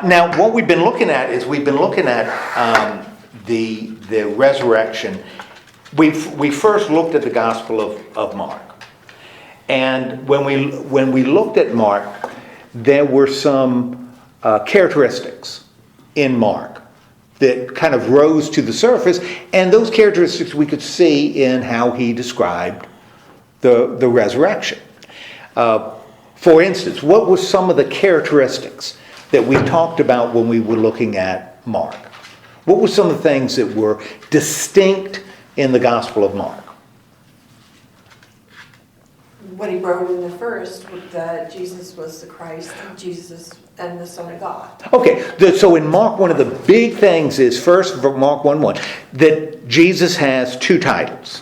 Now, what we've been looking at is the resurrection. We first looked at the Gospel of Mark. And when we looked at Mark, there were some characteristics in Mark that kind of rose to the surface, and those characteristics we could see in how he described the resurrection. For instance, what were some of the characteristics that we talked about when we were looking at Mark? What were some of the things that were distinct in the Gospel of Mark? What he wrote in the first, that Jesus was the Christ, Jesus and the Son of God. Okay, so in Mark, one of the big things is, first, Mark 1:1, that Jesus has two titles.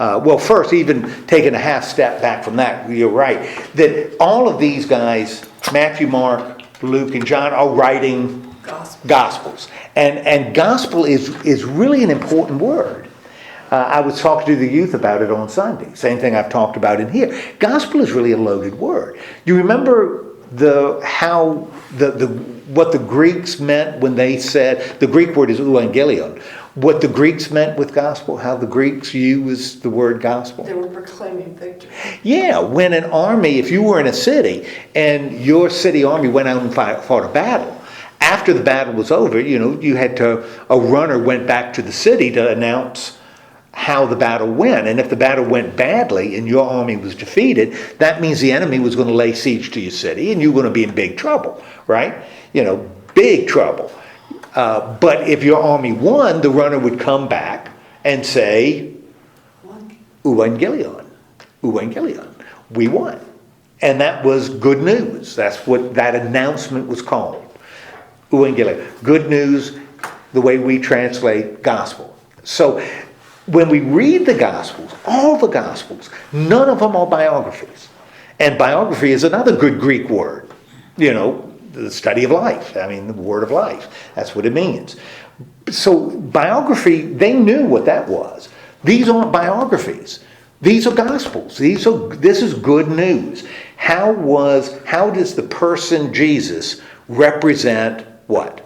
Well, first, even taking a half step back from that, you're right, that all of these guys, Matthew, Mark, Luke, and John, are writing Gospels. And gospel is really an important word. I was talking to the youth about it on Sunday. Same thing I've talked about in here. Gospel is really a loaded word. You remember what the Greeks meant when they said, the Greek word is euangelion, what the Greeks meant with gospel, how the Greeks used the word gospel? They were proclaiming victory. Yeah, when an army, if you were in a city and your city army went out and fought a battle, after the battle was over, you had a runner went back to the city to announce how the battle went. And if the battle went badly and your army was defeated, that means the enemy was going to lay siege to your city and you were going to be in big trouble, right? Big trouble. But if your army won, the runner would come back and say, Evangelion, we won. And that was good news. That's what that announcement was called. Evangelion, good news, the way we translate gospel. So when we read the Gospels, all the Gospels, none of them are biographies. And biography is another good Greek word. The study of life. The word of life. That's what it means. So biography, they knew what that was. These aren't biographies. These are Gospels. This is good news. How does the person Jesus represent what?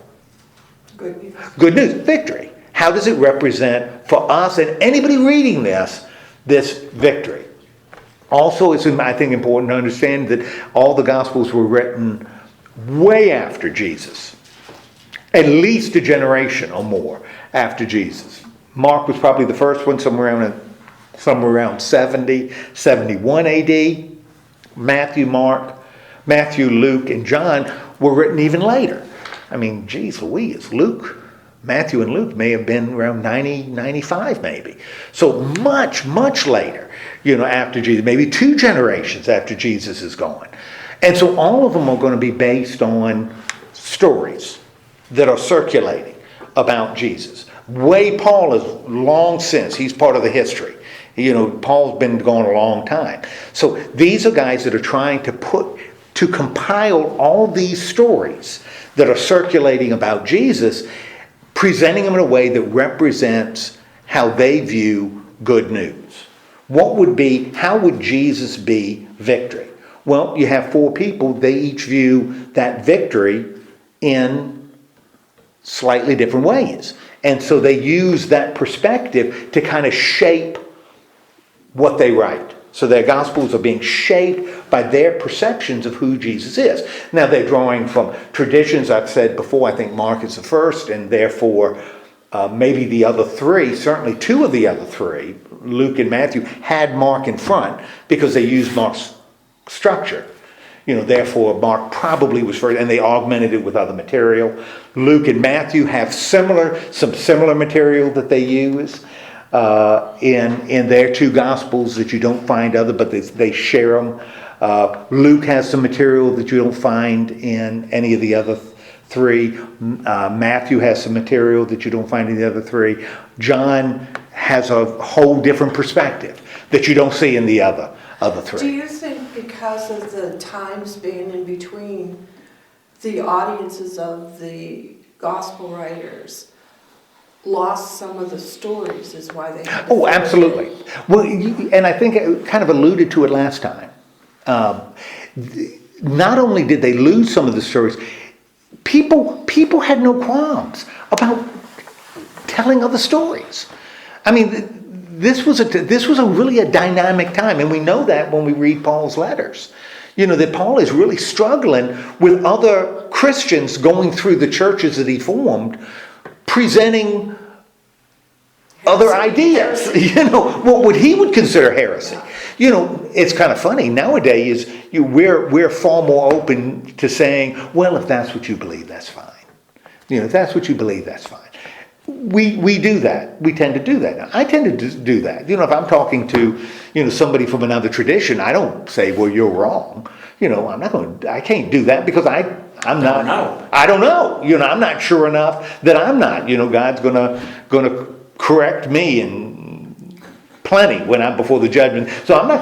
Good news. Good news. Victory. How does it represent for us and anybody reading this victory? Also, it's, I think, important to understand that all the Gospels were written way after Jesus. At least a generation or more after Jesus. Mark was probably the first one, somewhere around 70, 71 AD. Matthew, Luke, and John were written even later. Matthew and Luke may have been around 90, 95 maybe. So much, much later, after Jesus, maybe 2 generations after Jesus is gone. And so all of them are going to be based on stories that are circulating about Jesus. Paul is long since, he's part of the history. Paul's been gone a long time. So these are guys that are trying to compile all these stories that are circulating about Jesus, presenting them in a way that represents how they view good news. How would Jesus be victory? Well, you have 4 people, they each view that victory in slightly different ways. And so they use that perspective to kind of shape what they write. So their Gospels are being shaped by their perceptions of who Jesus is. Now they're drawing from traditions. I've said before, I think Mark is the first, and therefore maybe the other 3, certainly 2 of the other 3, Luke and Matthew, had Mark in front because they used Mark's structure. Therefore Mark probably was first, and they augmented it with other material. Luke and Matthew have some similar material that they use in their 2 Gospels that you don't find but they share them. Luke has some material that you don't find in any of the other 3. Matthew has some material that you don't find in the other 3. John has a whole different perspective that you don't see in the other 3. Do you think because of the times being in between, the audiences of the gospel writers lost some of the stories is why they had to... Oh, absolutely. Well, and I think I kind of alluded to it last time. Not only did they lose some of the stories, people had no qualms about telling other stories. I mean, this was a really a dynamic time, and we know that when we read Paul's letters. That Paul is really struggling with other Christians going through the churches that he formed, presenting other ideas. What he would consider heresy. It's kind of funny nowadays. We're far more open to saying, well, if that's what you believe, that's fine. If that's what you believe, that's fine. We do that. We tend to do that. I tend to do that. If I'm talking to, somebody from another tradition, I don't say, well, you're wrong. I can't do that because I don't know. I'm not sure enough that I'm not. God's gonna correct me and plenty when I'm before the judgment. So I'm not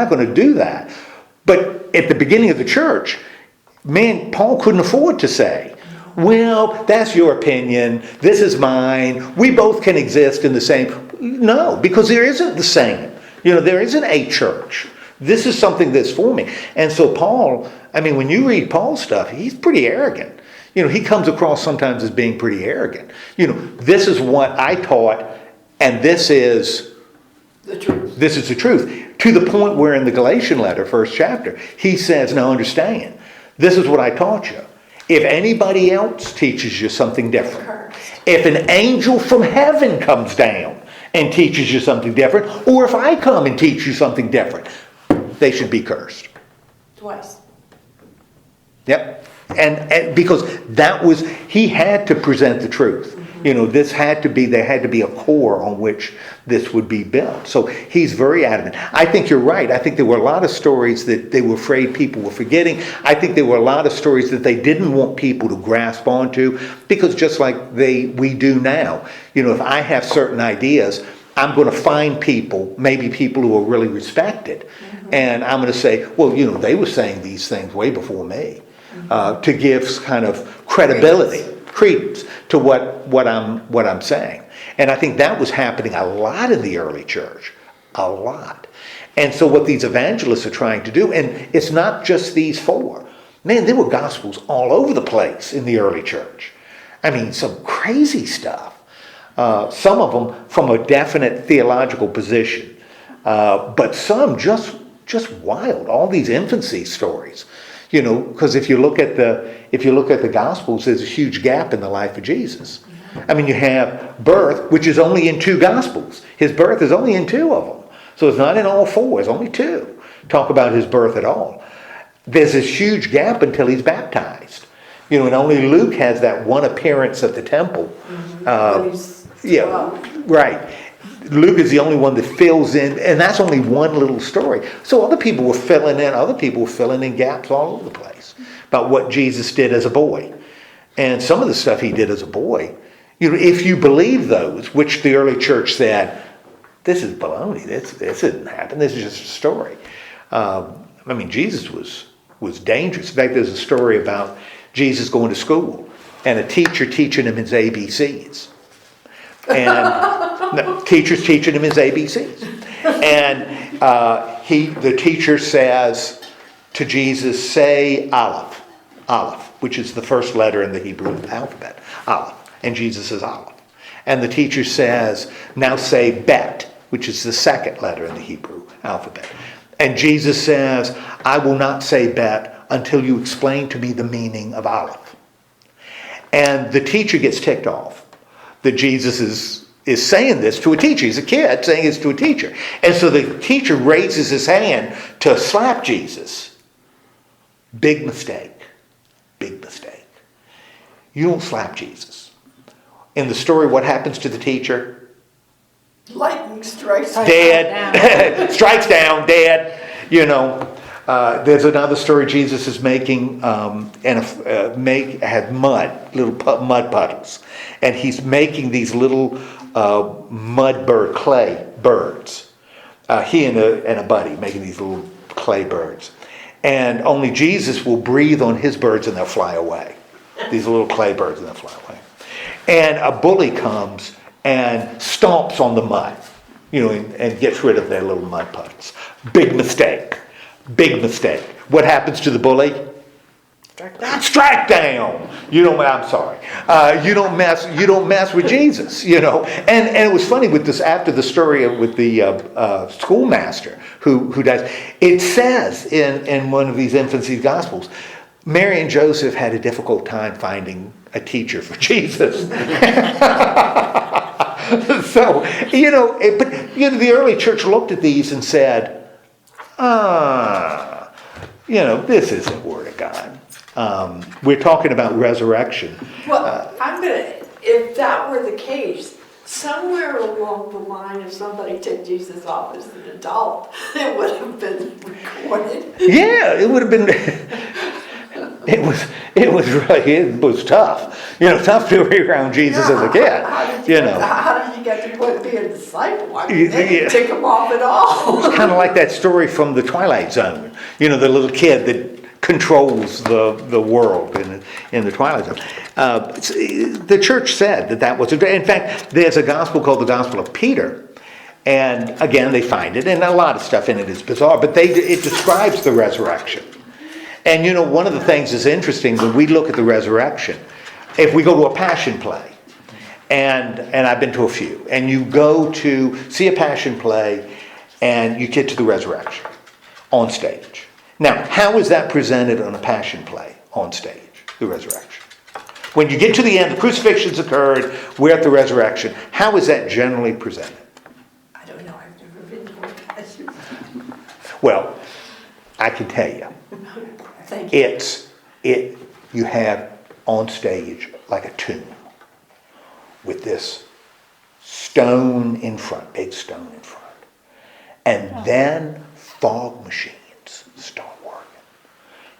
gonna do that. But at the beginning of the church, Paul couldn't afford to say, well, that's your opinion, this is mine, we both can exist in the same. No, because there isn't the same. There isn't a church. This is something that's forming. And so Paul, when you read Paul's stuff, he's pretty arrogant. He comes across sometimes as being pretty arrogant. This is what I taught, and this is the truth. This is the truth. To the point where in the Galatian letter, first chapter, he says, now understand, this is what I taught you. If anybody else teaches you something different, if an angel from heaven comes down and teaches you something different, or if I come and teach you something different, they should be cursed. Twice. Yep. And because he had to present the truth. There had to be a core on which this would be built. So he's very adamant. I think you're right. I think there were a lot of stories that they were afraid people were forgetting. I think there were a lot of stories that they didn't want people to grasp onto, because just like we do now, if I have certain ideas, I'm going to find people, maybe people who are really respected, and I'm going to say, well, they were saying these things way before me, to give kind of credibility. Credence to what I'm saying. And I think that was happening a lot in the early church. A lot. And so what these evangelists are trying to do, and it's not just these four. Man, there were gospels all over the place in the early church. Some crazy stuff. Some of them from a definite theological position. But some just wild. All these infancy stories. Because if you look at the Gospels, there's a huge gap in the life of Jesus. You have birth, which is only in 2 Gospels. His birth is only in 2 of them. So it's not in all 4. It's only 2 talk about his birth at all. There's this huge gap until he's baptized. And only Luke has that one appearance at the temple. Right. Luke is the only one that fills in, and that's only one little story. So other people were filling in gaps all over the place about what Jesus did as a boy. And some of the stuff he did as a boy, if you believe those, which the early church said, this is baloney, this didn't happen, this is just a story. Jesus was dangerous. In fact, there's a story about Jesus going to school and a teacher teaching him his ABCs. And teacher's teaching him his ABCs. And the teacher says to Jesus, say Aleph, which is the first letter in the Hebrew alphabet, Aleph. And Jesus says Aleph. And the teacher says, now say Bet, which is the second letter in the Hebrew alphabet. And Jesus says, I will not say Bet until you explain to me the meaning of Aleph. And the teacher gets ticked off that Jesus is saying this to a teacher. He's a kid saying this to a teacher. And so the teacher raises his hand to slap Jesus. Big mistake. Big mistake. You don't slap Jesus. In the story, what happens to the teacher? Lightning strikes dead. Strikes down, dead. There's another story Jesus is making, had little mud puddles, and he's making these little clay birds. He and a buddy making these little clay birds, and only Jesus will breathe on his birds and they'll fly away. These little clay birds and they'll fly away. And a bully comes and stomps on the mud, and gets rid of their little mud puddles. Big mistake. Big mistake. What happens to the bully? Strike down. Strike down. I'm sorry. You don't mess with Jesus, And it was funny with this, after the story with the schoolmaster who dies, it says in one of these infancy gospels, Mary and Joseph had a difficult time finding a teacher for Jesus. So, the early church looked at these and said, this isn't Word of God. We're talking about resurrection. Well, if that were the case, somewhere along the line, if somebody took Jesus off as an adult, it would have been recorded. Yeah, it would have been. It was tough. Tough to be around Jesus as a kid. How did you get to be a disciple? I mean, they didn't take him off at all. It's kind of like that story from the Twilight Zone. The little kid that controls the world in the Twilight Zone. The church said that was. In fact, there's a gospel called the Gospel of Peter. And again, they find it, and a lot of stuff in it is bizarre, but it describes the resurrection. And one of the things that's interesting when we look at the resurrection, if we go to a passion play, and I've been to a few, and you go to see a passion play, and you get to the resurrection on stage. Now, how is that presented on a passion play on stage, the resurrection? When you get to the end, the crucifixion's occurred, we're at the resurrection. How is that generally presented? I don't know, I've never been to a passion. Well, I can tell you. Thank you. You have on stage like a tomb with this stone in front, big stone in front. And then fog machines start working.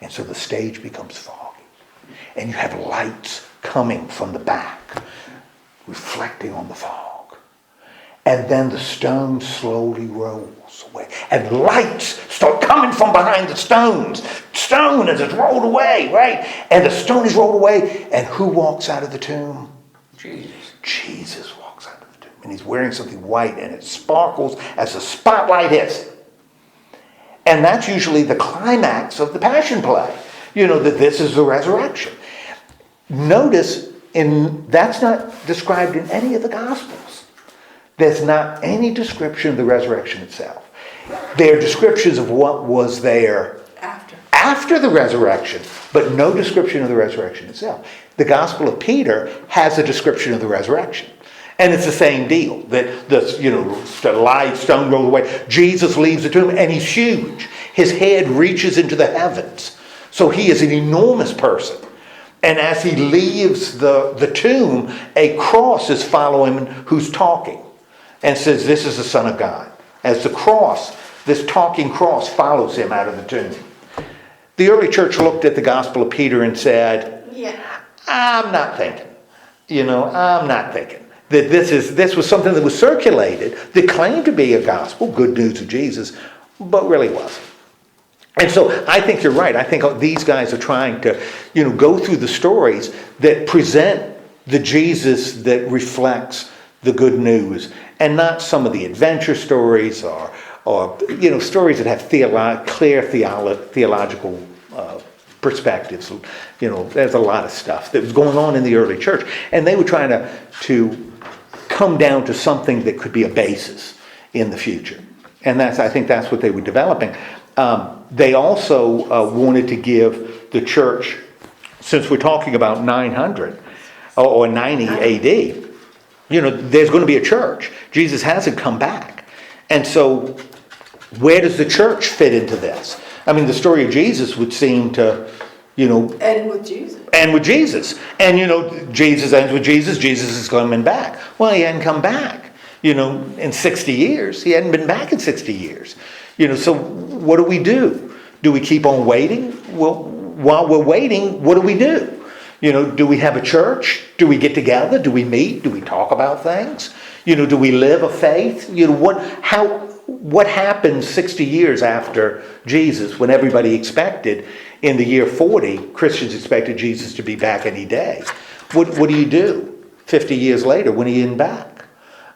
And so the stage becomes foggy. And you have lights coming from the back, reflecting on the fog. And then the stone slowly rolls away. And lights start coming from behind the stone as it's rolled away, right? And the stone is rolled away. And who walks out of the tomb? Jesus walks out of the tomb. And he's wearing something white, and it sparkles as the spotlight hits it. And that's usually the climax of the Passion play. That this is the resurrection. Notice, that's not described in any of the Gospels. There's not any description of the resurrection itself. There are descriptions of what was there after the resurrection, but no description of the resurrection itself. The Gospel of Peter has a description of the resurrection. And it's the same deal, that the light stone rolled away. Jesus leaves the tomb, and he's huge. His head reaches into the heavens. So he is an enormous person. And as he leaves the tomb, a cross is following him who's talking. And says, this is the Son of God. As the cross, this talking cross follows him out of the tomb. The early church looked at the Gospel of Peter and said, I'm not thinking. I'm not thinking that this was something that was circulated that claimed to be a gospel, good news of Jesus, but really wasn't. And so I think you're right. I think these guys are trying to, go through the stories that present the Jesus that reflects the good news, and not some of the adventure stories or stories that have clear theological perspectives. There's a lot of stuff that was going on in the early church, and they were trying to come down to something that could be a basis in the future. And I think that's what they were developing. They also wanted to give the church, since we're talking about 900 or 90 AD, there's going to be a church. Jesus hasn't come back. And so where does the church fit into this? I mean, the story of Jesus would seem to, end with Jesus. And Jesus ends with Jesus. Jesus is coming back. Well, he hadn't come back, in 60 years. He hadn't been back in 60 years. So what do we do? Do we keep on waiting? Well, while we're waiting, what do we do? Do we have a church? Do we get together? Do we meet? Do we talk about things? Do we live a faith? What happens 60 years after Jesus, when everybody expected in the year 40, Christians expected Jesus to be back any day? What do you do 50 years later when he isn't back,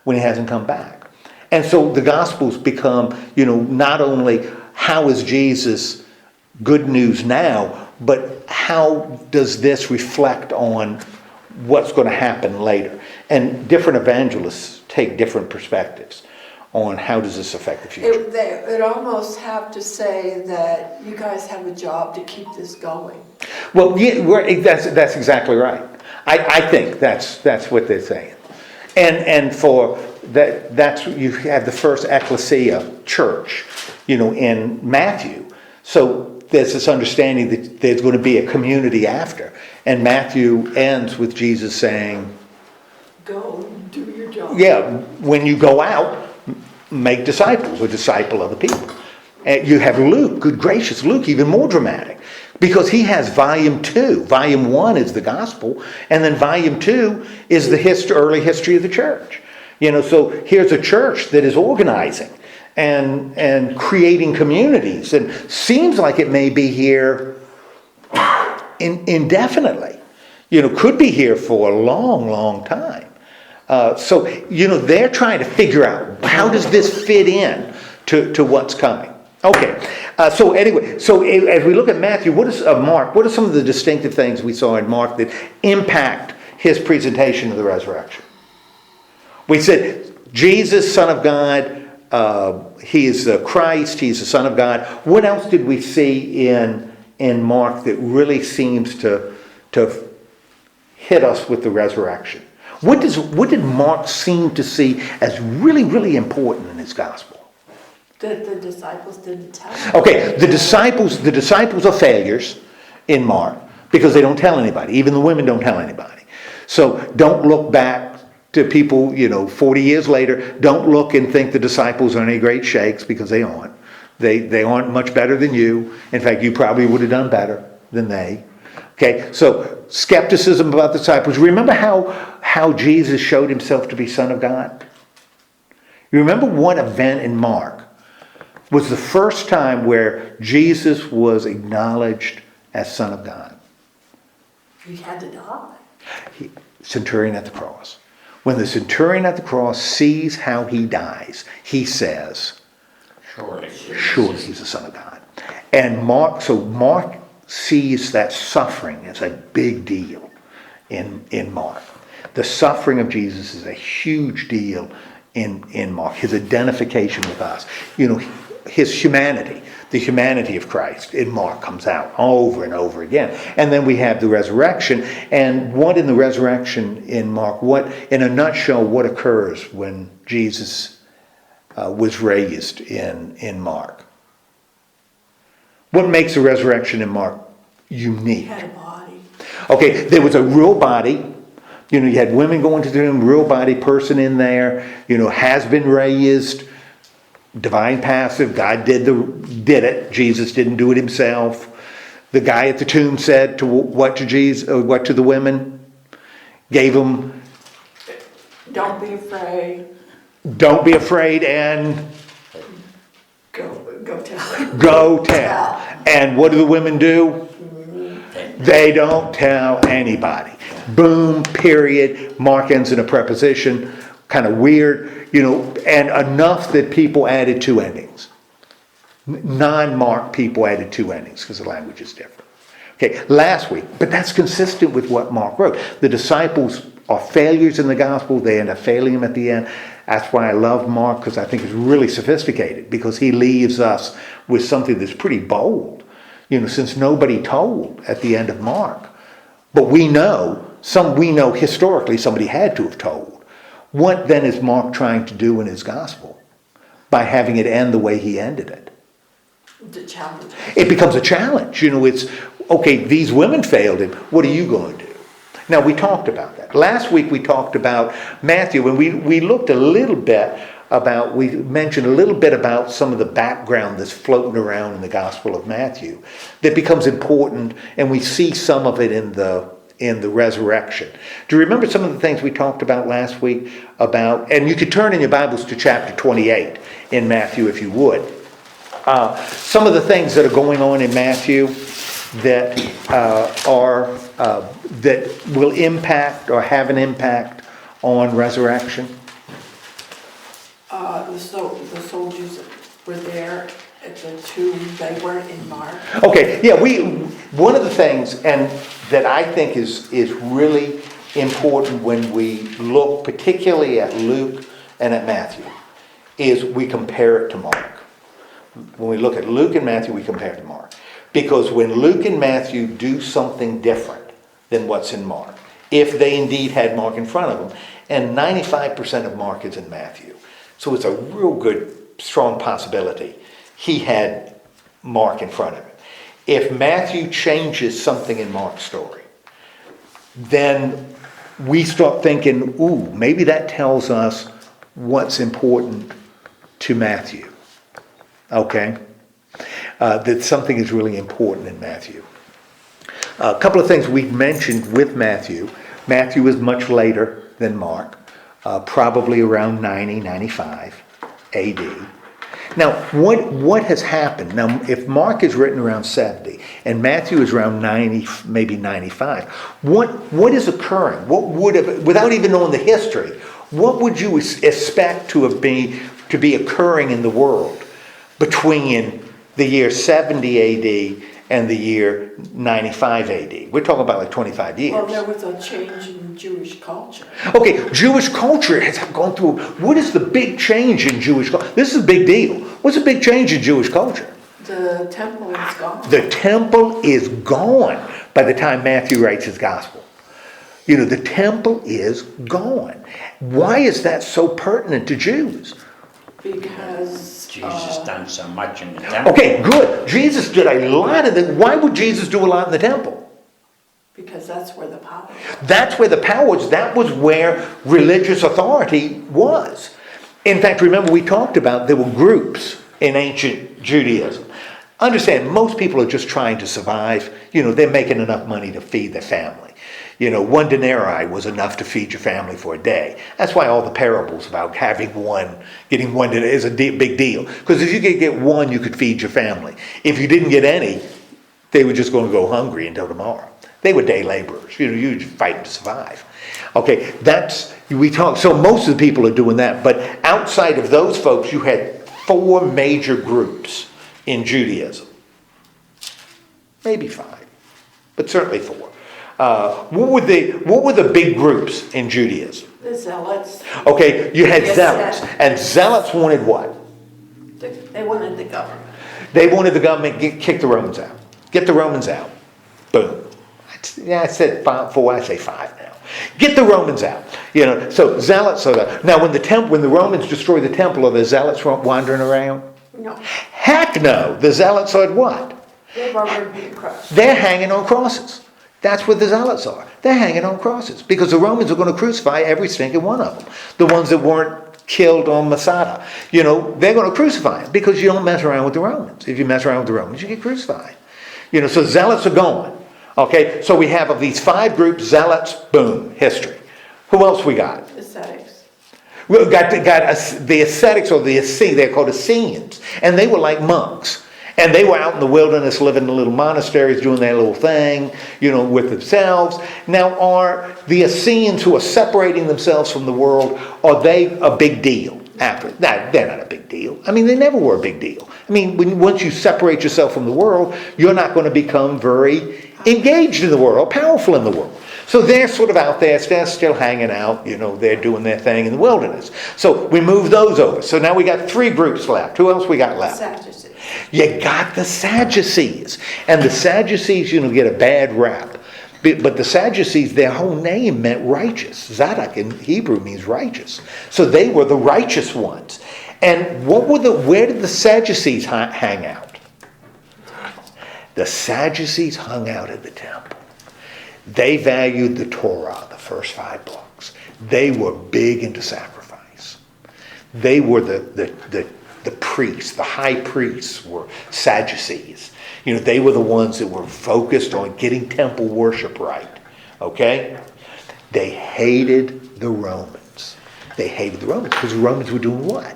when he hasn't come back? And so the Gospels become, not only how is Jesus good news now, but how does this reflect on what's going to happen later? And different evangelists take different perspectives on how does this affect the future. It almost have to say that you guys have a job to keep this going. Well, yeah, that's exactly right. I think that's what they're saying. And for that's you have the first ecclesia church, in Matthew. So there's this understanding that there's going to be a community after. And Matthew ends with Jesus saying, Go do your job. yeah, when you go out, make disciples or disciple other people. And you have Luke, good gracious, Luke, even more dramatic. Because he has volume 2. Volume 1 is the gospel, and then volume 2 is the early history of the church. So here's a church that is organizing and creating communities, and seems like it may be here indefinitely. Could be here for a long, long time. So they're trying to figure out how does this fit in to what's coming. Okay, so anyway, so as we look at Matthew, Mark? What are some of the distinctive things we saw in Mark that impact his presentation of the resurrection? We said Jesus, Son of God, he is the Christ, he's the Son of God. What else did we see in Mark that really seems to hit us with the resurrection? What did Mark seem to see as really, really important in his gospel? That the disciples didn't tell him. Okay, the disciples are failures in Mark because they don't tell anybody. Even the women don't tell anybody. So don't look back to people, 40 years later. Don't look and think the disciples are any great shakes, because they aren't. They aren't much better than you. In fact, you probably would have done better than they. Okay, so skepticism about the disciples. Remember how Jesus showed himself to be Son of God? You remember one event in Mark was the first time where Jesus was acknowledged as Son of God? He had to die. Centurion at the cross. When the centurion at the cross sees how he dies, he says, surely he's the Son of God. And Mark sees that suffering as a big deal in Mark. The suffering of Jesus is a huge deal in Mark. His identification with us. His humanity, the humanity of Christ in Mark comes out over and over again. And then we have the resurrection. And what in the resurrection in Mark, in a nutshell, what occurs when Jesus was raised in Mark? What makes the resurrection in Mark unique? He had a body. Okay, there was a real body. You had women going to the tomb, real body person in there, has been raised. Divine passive, God did it. Jesus didn't do it himself. The guy at the tomb said what to the women? Gave them, don't be afraid. Don't be afraid, and go tell. Go tell. And what do the women do? They don't tell anybody. Boom, period. Mark ends in a preposition. Kind of weird, and enough that people added 2 endings. Non-Mark people added 2 endings because the language is different. Okay, last week, but that's consistent with what Mark wrote. The disciples are failures in the gospel. They end up failing them at the end. That's why I love Mark, because I think it's really sophisticated, because he leaves us with something that's pretty bold, since nobody told at the end of Mark. But we know historically somebody had to have told. What then is Mark trying to do in his gospel by having it end the way he ended it? The challenge. It becomes a challenge. It's, okay, these women failed him. What are you going to do? Now, we talked about that. Last week we talked about Matthew, and we looked a little bit we mentioned a little bit about some of the background that's floating around in the Gospel of Matthew that becomes important, and we see some of it in the resurrection. Do you remember some of the things we talked about last week about, and you could turn in your Bibles to chapter 28 in Matthew if you would. Some of the things that are going on in Matthew that that will impact or have an impact on resurrection. The soldiers were there at the tomb. They weren't in Mark. Okay, yeah, one of the things and that I think is really important when we look particularly at Luke and at Matthew is we compare it to Mark. When we look at Luke and Matthew, we compare it to Mark. Because when Luke and Matthew do something different than what's in Mark, if they indeed had Mark in front of them, and 95% of Mark is in Matthew. So it's a real good, strong possibility he had Mark in front of him. If Matthew changes something in Mark's story, then we start thinking, ooh, maybe that tells us what's important to Matthew. Okay? That something is really important in Matthew. A couple of things we've mentioned with Matthew. Matthew is much later than Mark, probably around 90, 95 AD. Now, what has happened? Now, if Mark is written around 70 and Matthew is around 90, maybe 95, what is occurring? What would have, without even knowing the history, what would you expect to be occurring in the world between the year 70 AD and the year 95 AD? We're talking about like 25 years. Well, there was a change in Jewish culture. Okay, Jewish culture has gone through. What is the big change in Jewish culture? This is a big deal. What's the big change in Jewish culture? The temple is gone. The temple is gone by the time Matthew writes his gospel. You know, the temple is gone. Why is that so pertinent to Jews? Because Jesus done so much in the temple. Okay, good. Jesus did a lot of it. Why would Jesus do a lot in the temple? Because that's where the power was. That's where the power was. That was where religious authority was. In fact, remember we talked about there were groups in ancient Judaism. Understand, most people are just trying to survive. You know, they're making enough money to feed their family. You know, 1 denarii was enough to feed your family for a day. That's why all the parables about having one, getting one denarii is a big deal. Because if you could get one, you could feed your family. If you didn't get any, they were just going to go hungry until tomorrow. They were day laborers. You know, you were just fighting to survive. Okay, so most of the people are doing that. But outside of those folks, you had 4 major groups in Judaism. Maybe 5, but certainly 4. What were the big groups in Judaism? The Zealots. Okay, you had Yes, Zealots. And Zealots wanted what? They wanted the government. They wanted the government to kick the Romans out. Get the Romans out. Boom. Yeah, I said 4, I say 5 now. Get the Romans out. You know, so Zealots are there. Now when the Romans destroy the temple, are the Zealots wandering around? No. Heck no. The Zealots are what? They've already been crushed. They're hanging on crosses. That's what the Zealots are. They're hanging on crosses because the Romans are going to crucify every stinking one of them. The ones that weren't killed on Masada. You know, they're going to crucify them because you don't mess around with the Romans. If you mess around with the Romans, you get crucified. You know, so Zealots are gone. Okay, so we have of these 5 groups, Zealots, boom, history. Who else we got? Ascetics. We got the ascetics, or the Essenes. They're called Essenes, and they were like monks. And they were out in the wilderness living in little monasteries doing their little thing, you know, with themselves. Now, are the Essenes who are separating themselves from the world, are they a big deal? After that, they're not a big deal. I mean, they never were a big deal. I mean, once you separate yourself from the world, you're not going to become very engaged in the world or powerful in the world. So they're sort of out there, they're still hanging out, you know, they're doing their thing in the wilderness. So we move those over. So now we got 3 groups left. Who else we got left? Sadducees. You got the Sadducees. And the Sadducees, you know, get a bad rap. But the Sadducees, their whole name meant righteous. Zadok in Hebrew means righteous. So they were the righteous ones. And where did the Sadducees hang out? The Sadducees hung out at the temple. They valued the Torah, the first 5 books. They were big into sacrifice. They were the priests, the high priests were Sadducees. You know, they were the ones that were focused on getting temple worship right. Okay? They hated the Romans. They hated the Romans because the Romans were doing what?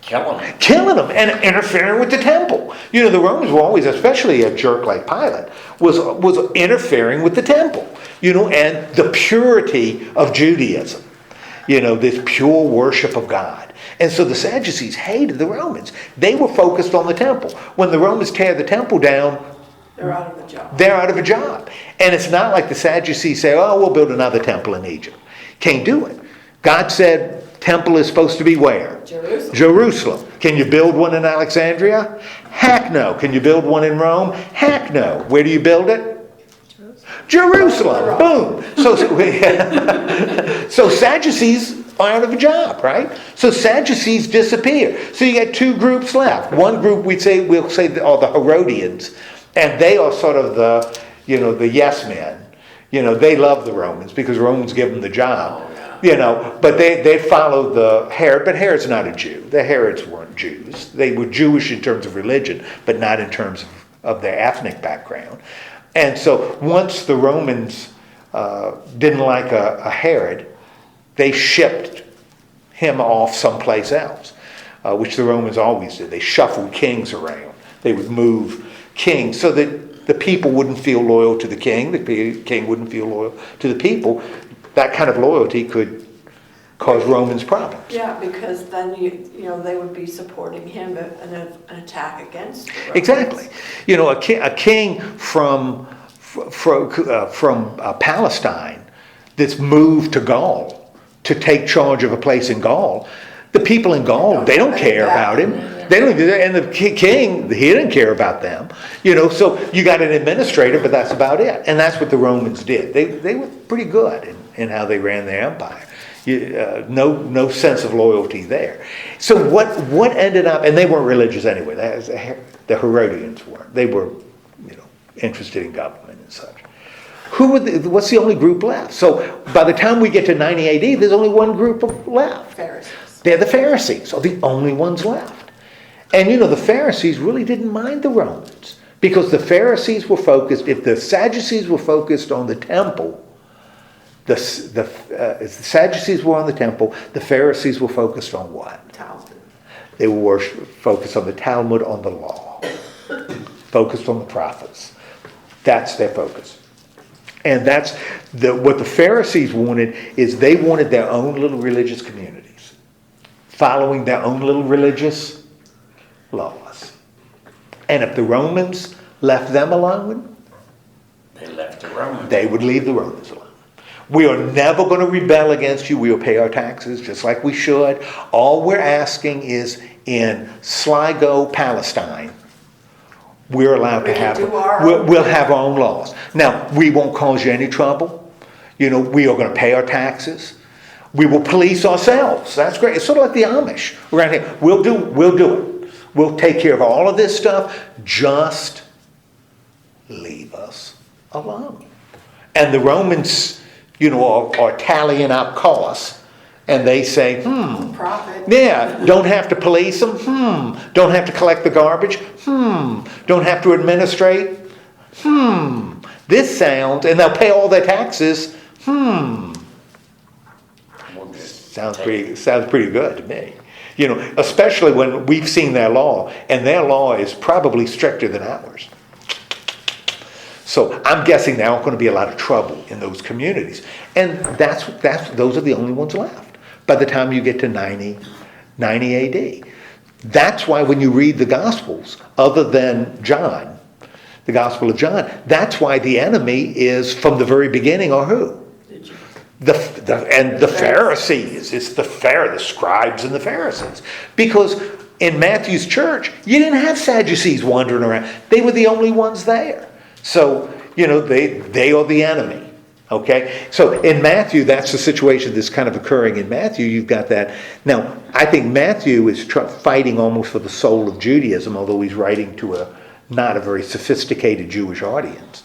Killing them and interfering with the temple. You know, the Romans were always, especially a jerk like Pilate, was interfering with the temple. You know, and the purity of Judaism. You know, this pure worship of God. And so the Sadducees hated the Romans. They were focused on the temple. When the Romans tear the temple down, They're out of a job. They're out of a job. And it's not like the Sadducees say, oh, we'll build another temple in Egypt. Can't do it. God said temple is supposed to be where? Jerusalem. Jerusalem. Can you build one in Alexandria? Heck no. Can you build one in Rome? Heck no. Where do you build it? Jerusalem. Boom. So Sadducees are out of a job, right? So Sadducees disappear. So you get two groups left. One group we'll say are the Herodians, and they are sort of the yes men. They love the Romans because Romans give them the job. But they followed the Herod, but Herod's not a Jew. The Herods weren't Jews. They were Jewish in terms of religion, but not in terms of their ethnic background. And so once the Romans didn't like a Herod, they shipped him off someplace else, which the Romans always did. They shuffled kings around. They would move kings so that the people wouldn't feel loyal to the king wouldn't feel loyal to the people. That kind of loyalty could cause Romans problems. Yeah, because then they would be supporting him in an attack against the Romans. Exactly. A king from Palestine that's moved to Gaul to take charge of a place in Gaul. The people in Gaul, they don't care about him. They don't do that. And the king, he didn't care about them. So you got an administrator, but that's about it. And that's what the Romans did. They were pretty good in how they ran their empire. No sense of loyalty there. So what ended up, and they weren't religious anyway. The Herodians weren't. They were, interested in government and such. What's the only group left? So by the time we get to 90 AD, there's only one group left. Pharisees. They're the Pharisees, are the only ones left. And the Pharisees really didn't mind the Romans because the Pharisees were focused, if the Sadducees were focused on the temple, the Sadducees were on the temple, the Pharisees were focused on what? Talmud. They were focused on the Talmud, on the law, focused on the prophets. That's their focus. And that's what the Pharisees wanted, is they wanted their own little religious communities, following their own little religious laws. And if the Romans left them alone, They left the Romans. they would leave the Romans alone. We are never going to rebel against you. We will pay our taxes just like we should. All we're asking is in Sligo, Palestine, we're allowed to have, we'll have our own laws. Now, we won't cause you any trouble. We are going to pay our taxes. We will police ourselves. That's great. It's sort of like the Amish around here. We'll do it. We'll take care of all of this stuff. Just leave us alone. And the Romans, are tallying up costs. And they say, Profit. yeah, don't have to police them, don't have to collect the garbage, don't have to administrate, this sounds, and they'll pay all their taxes, sounds pretty good to me. Especially when we've seen their law, and their law is probably stricter than ours. So I'm guessing there aren't going to be a lot of trouble in those communities. And those are the only ones left by the time you get to 90 AD. That's why when you read the Gospels, other than John, the Gospel of John, that's why the enemy is from the very beginning are who? The Pharisees. It's the scribes and the Pharisees. Because in Matthew's church, you didn't have Sadducees wandering around. They were the only ones there. So, they are the enemy. Okay? So in Matthew, that's the situation that's kind of occurring in Matthew. You've got that. Now, I think Matthew is fighting almost for the soul of Judaism, although he's writing to not a very sophisticated Jewish audience.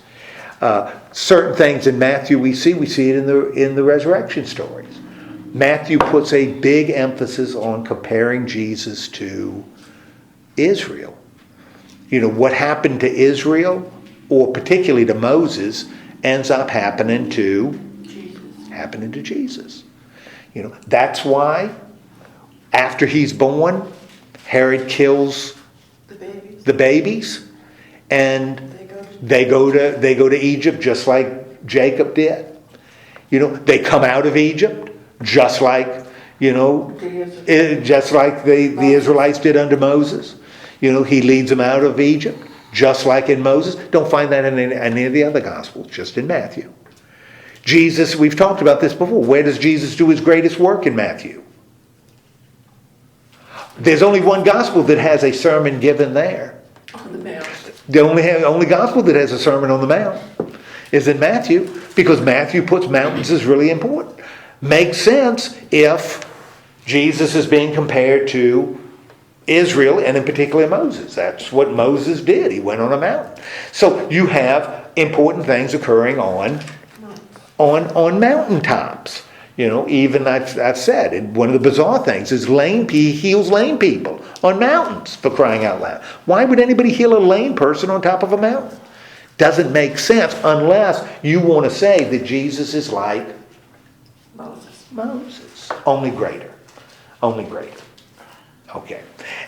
Certain things in Matthew we see it in the resurrection stories. Matthew puts a big emphasis on comparing Jesus to Israel. What happened to Israel, or particularly to Moses, ends up happening to Jesus. That's why after he's born, Herod kills the babies, and they go to Egypt just like Jacob did. They come out of Egypt just like just like the Israelites did under Moses. He leads them out of Egypt. just like in Moses. Don't find that in any of the other Gospels, just in Matthew. Jesus, we've talked about this before. Where does Jesus do his greatest work in Matthew? There's only one Gospel that has a sermon given there. On the Mount. The only Gospel that has a sermon on the Mount is in Matthew, because Matthew puts mountains as really important. Makes sense if Jesus is being compared to Israel, and in particular Moses. That's what Moses did. He went on a mountain. So you have important things occurring on mountaintops. Even I've said, and one of the bizarre things is he heals lame people on mountains, for crying out loud. Why would anybody heal a lame person on top of a mountain? Doesn't make sense unless you want to say that Jesus is like Moses. Only greater. Okay.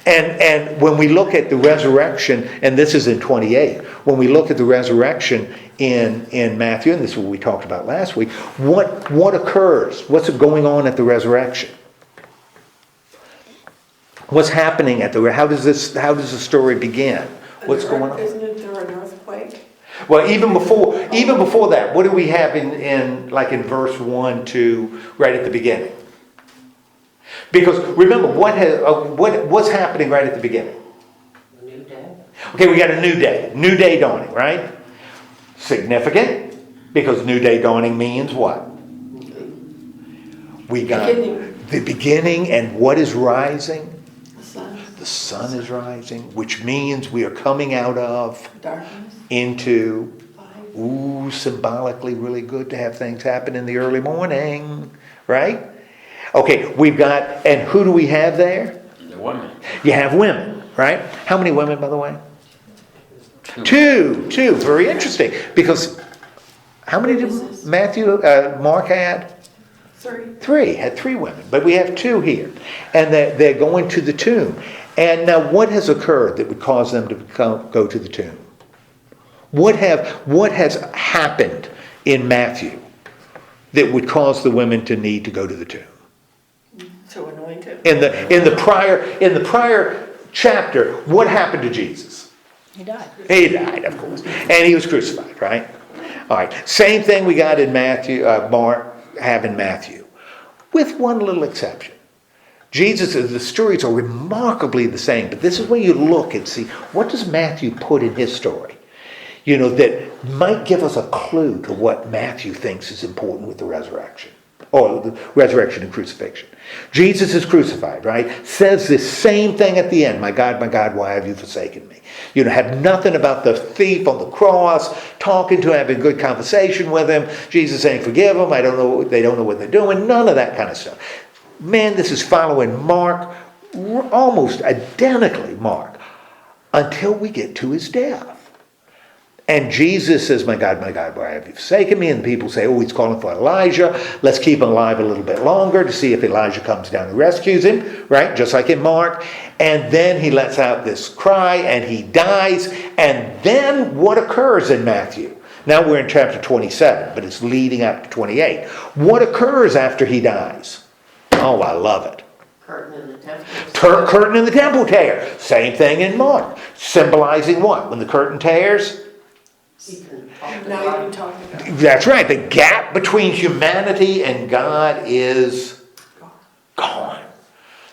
And when we look at the resurrection, and this is in 28, when we look at the resurrection in Matthew, and this is what we talked about last week, what occurs? What's going on at the resurrection? What's happening how does the story begin? What's going on? Isn't there an earthquake? Well, even before that, what do we have in verse 1 to right at the beginning? Because remember, what's happening right at the beginning? A new day. Okay, we got a new day dawning, right? Significant, because new day dawning means what? We got the beginning, and what is rising? The sun. The sun is rising, which means we are coming out of Darkness. into, symbolically really good to have things happen in the early morning, right? Okay, we've got, and who do we have there? The woman. You have women, right? How many women, by the way? Two. Very interesting. Because how many did Mark had? Three. Had three women. But we have two here. And they're going to the tomb. And now what has occurred that would cause them to go to the tomb? What has happened in Matthew that would cause the women to need to go to the tomb? To anoint him. In the prior chapter, what happened to Jesus? He died. He died, of course. And he was crucified, right? All right. Same thing we got in Matthew, Mark have in Matthew. With one little exception. The stories are remarkably the same, but this is where you look and see, what does Matthew put in his story? That might give us a clue to what Matthew thinks is important with the resurrection. Or the resurrection and crucifixion. Jesus is crucified, right? Says this same thing at the end. My God, why have you forsaken me? Have nothing about the thief on the cross, talking to him, having a good conversation with him. Jesus saying, forgive them. They don't know what they're doing. None of that kind of stuff. Man, this is following Mark, almost identically Mark, until we get to his death. And Jesus says, my God, why have you forsaken me? And people say, he's calling for Elijah. Let's keep him alive a little bit longer to see if Elijah comes down and rescues him, right? Just like in Mark. And then he lets out this cry and he dies. And then what occurs in Matthew? Now we're in chapter 27, but it's leading up to 28. What occurs after he dies? Oh, I love it. Curtain in the temple. Curtain in the temple tear. Same thing in Mark. Symbolizing what? When the curtain tears? Now you can talk about it. That's right. The gap between humanity and God is gone.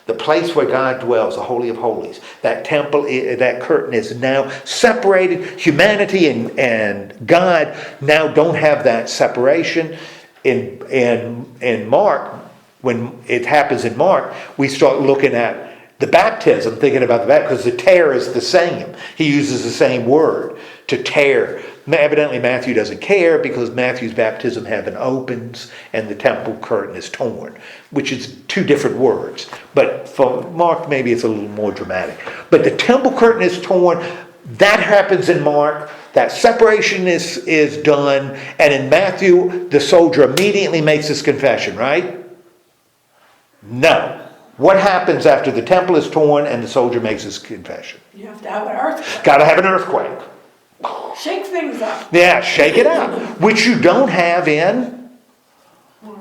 The place where God dwells, the Holy of Holies, that temple, that curtain is now separated. Humanity and God now don't have that separation. In Mark, when it happens in Mark, we start looking at the baptism, thinking about that, because the tear is the same. He uses the same word, to tear. Evidently Matthew doesn't care, because Matthew's baptism heaven opens and the temple curtain is torn, which is two different words. But for Mark, maybe it's a little more dramatic. But the temple curtain is torn. That happens in Mark. That separation is done. And in Matthew, the soldier immediately makes his confession, right? No. What happens after the temple is torn and the soldier makes his confession? You have to have an earthquake. Got to have an earthquake. Shake things up. Yeah, shake it up. Which you don't have in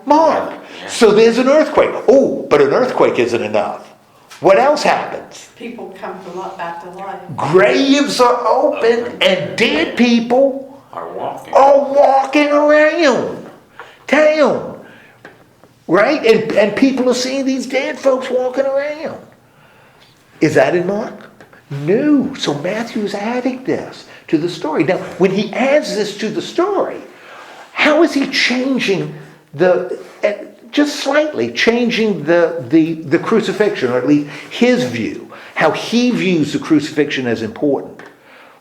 Mark. So there's an earthquake. Oh, but an earthquake isn't enough. What else happens? People come back to life. Graves are open and dead people Are walking. are walking around town. Right? And people are seeing these dead folks walking around. Is that in Mark? No. So Matthew is adding this to the story. Now, when he adds this to the story, how is he changing just slightly changing the crucifixion, or at least his view, how he views the crucifixion as important?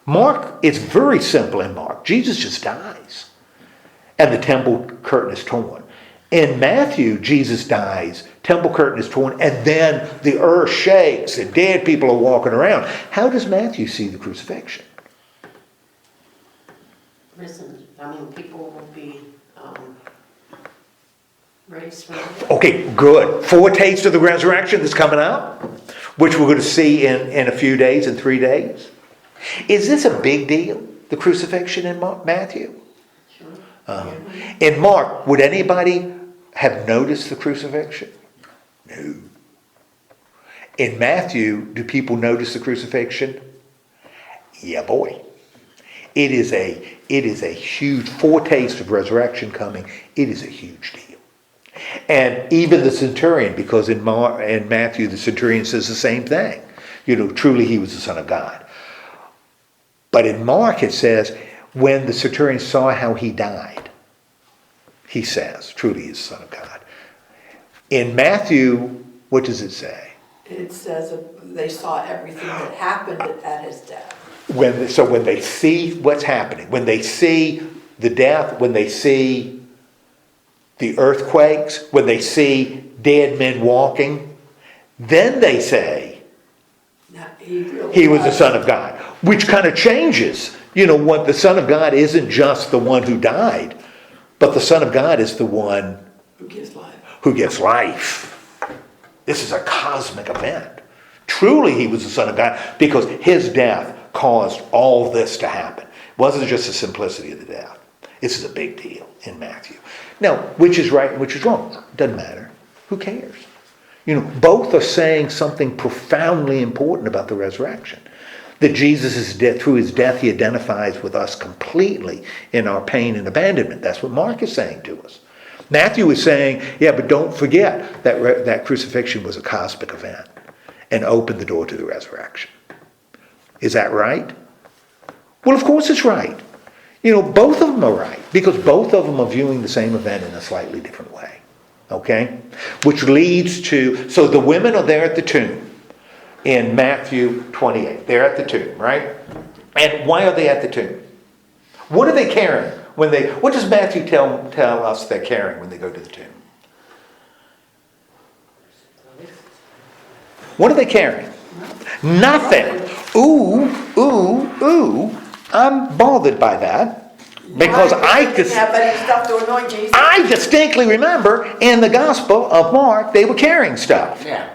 Mark, it's very simple in Mark. Jesus just dies, and the temple curtain is torn. In Matthew, Jesus dies, temple curtain is torn, and then the earth shakes and dead people are walking around. How does Matthew see the crucifixion? Risen. I mean, people will be raised from the dead. Okay, good. Foretaste of the resurrection that's coming up, which we're going to see in a few days, in 3 days. Is this a big deal, the crucifixion in Matthew? Sure. In Mark, would anybody have noticed the crucifixion? No. In Matthew, do people notice the crucifixion? Yeah, boy. It is a huge foretaste of resurrection coming. It is a huge deal. And even the centurion, because in Matthew, the centurion says the same thing. Truly he was the Son of God. But in Mark, it says, when the centurion saw how he died, he says, truly he is the Son of God. In Matthew, what does it say? It says they saw everything that happened at his death. When they see what's happening, when they see the death, when they see the earthquakes, when they see dead men walking, then they say he was the Son of God, which kind of changes. What the Son of God isn't just the one who died, but the Son of God is the one Who gives life. who gives life. This is a cosmic event. Truly he was the Son of God, because his death caused all this to happen. It wasn't just the simplicity of the death. This is a big deal in Matthew. Now, which is right and which is wrong? Doesn't matter. Who cares? Both are saying something profoundly important about the resurrection. That Jesus' death, through his death, he identifies with us completely in our pain and abandonment. That's what Mark is saying to us. Matthew is saying, yeah, but don't forget that crucifixion was a cosmic event and opened the door to the resurrection. Is that right? Well, of course it's right. Both of them are right, because both of them are viewing the same event in a slightly different way. Okay? Which leads to, so the women are there at the tomb in Matthew 28. They're at the tomb, right? And why are they at the tomb? What are they carrying what does Matthew tell us they're carrying when they go to the tomb? What are they carrying? Nothing. Ooh. I'm bothered by that, because They didn't have any stuff to anoint Jesus. I distinctly remember in the Gospel of Mark they were carrying stuff. Yeah.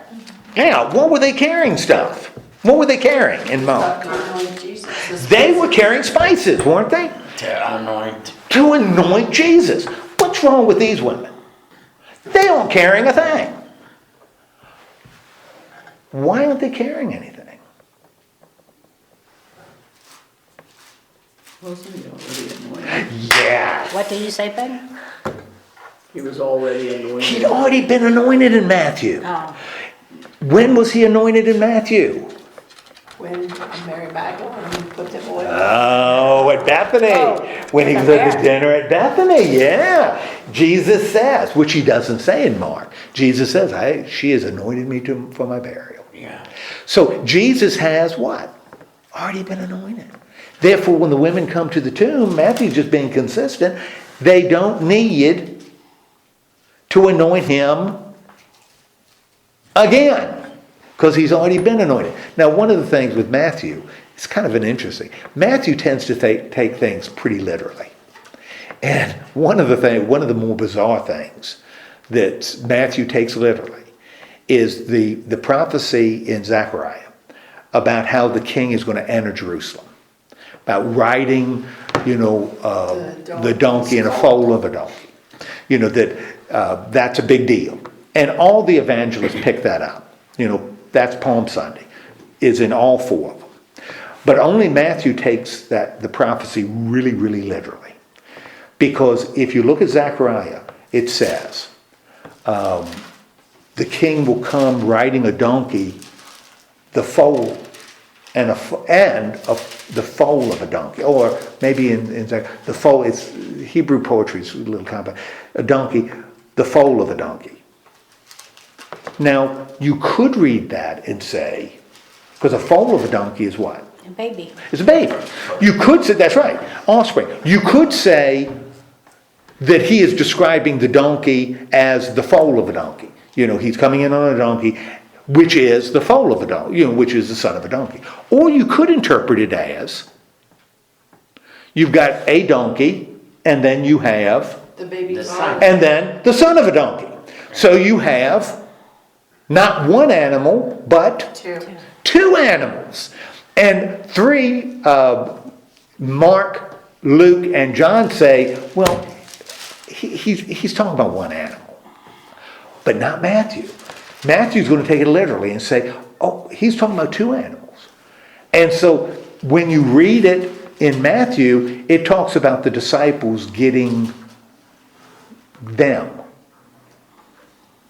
Yeah, what were they carrying stuff? What were they carrying in Mark? Stuff to anoint Jesus. They were carrying spices, weren't they? To anoint. To anoint Jesus. What's wrong with these women? They aren't carrying a thing. Why aren't they carrying anything? Wasn't he already anointed? Yeah. What did you say, Ben? He was already anointed. He'd already been anointed in Matthew. Oh, When was he anointed in Matthew? When Mary Magdalene put the oil. Oh, at Bethany. Oh, When he at was the at the fair. dinner at Bethany, yeah. Jesus says, which he doesn't say in Mark. Jesus says, she has anointed me for my burial. Yeah. So Jesus has what? Already been anointed. Therefore, when the women come to the tomb, Matthew's just being consistent, they don't need to anoint him again, because he's already been anointed. Now, one of the things with Matthew, it's kind of an interesting. Matthew tends to take things pretty literally. And one of the more bizarre things that Matthew takes literally is the prophecy in Zechariah about how the king is going to enter Jerusalem. About riding, the donkey and a foal of a donkey. That's a big deal. And all the evangelists pick that up. That's Palm Sunday, is in all four of them. But only Matthew takes the prophecy really, really literally. Because if you look at Zechariah, it says, the king will come riding a donkey, the foal, the foal of a donkey. Or maybe in the foal, it's Hebrew poetry is a little complex. A donkey, the foal of a donkey. Now, you could read that and say, because a foal of a donkey is what? A baby. It's a baby. You could say, that's right, offspring. You could say that he is describing the donkey as the foal of a donkey. He's coming in on a donkey, which is the foal of a donkey, which is the son of a donkey. Or you could interpret it as, you've got a donkey, and then you have, The baby The son. son. and then the son of a donkey. So you have not one animal, but two animals. And three, Mark, Luke, and John say, well, he's talking about one animal. But not Matthew. Matthew's going to take it literally and say, oh, he's talking about two animals. And so when you read it in Matthew, it talks about the disciples getting them.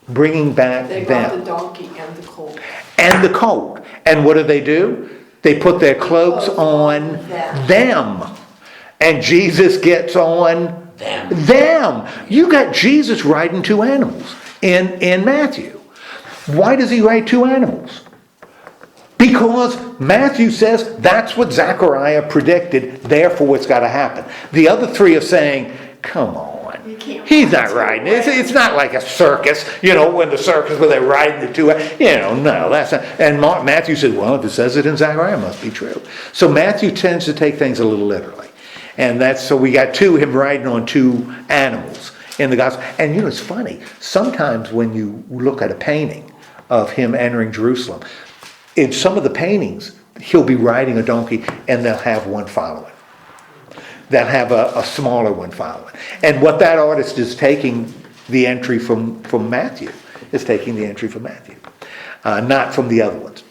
Bringing back They them. brought the donkey and the colt. And the colt. And what do? They put their cloaks on them. And Jesus gets on them. You got Jesus riding two animals in Matthew. Why does he ride two animals? Because Matthew says that's what Zechariah predicted, therefore it's got to happen. The other three are saying, come on. He's not riding. It's not like a circus, when the circus where they're riding the two, no, that's not. And Matthew said, well, if it says it in Zechariah, it must be true. So Matthew tends to take things a little literally. And so we got him riding on two animals in the gospel. And it's funny, sometimes when you look at a painting of him entering Jerusalem, in some of the paintings, he'll be riding a donkey and they'll have one following. They'll have a smaller one following. And what that artist is taking the entry from Matthew, is taking the entry from Matthew, not from the other ones.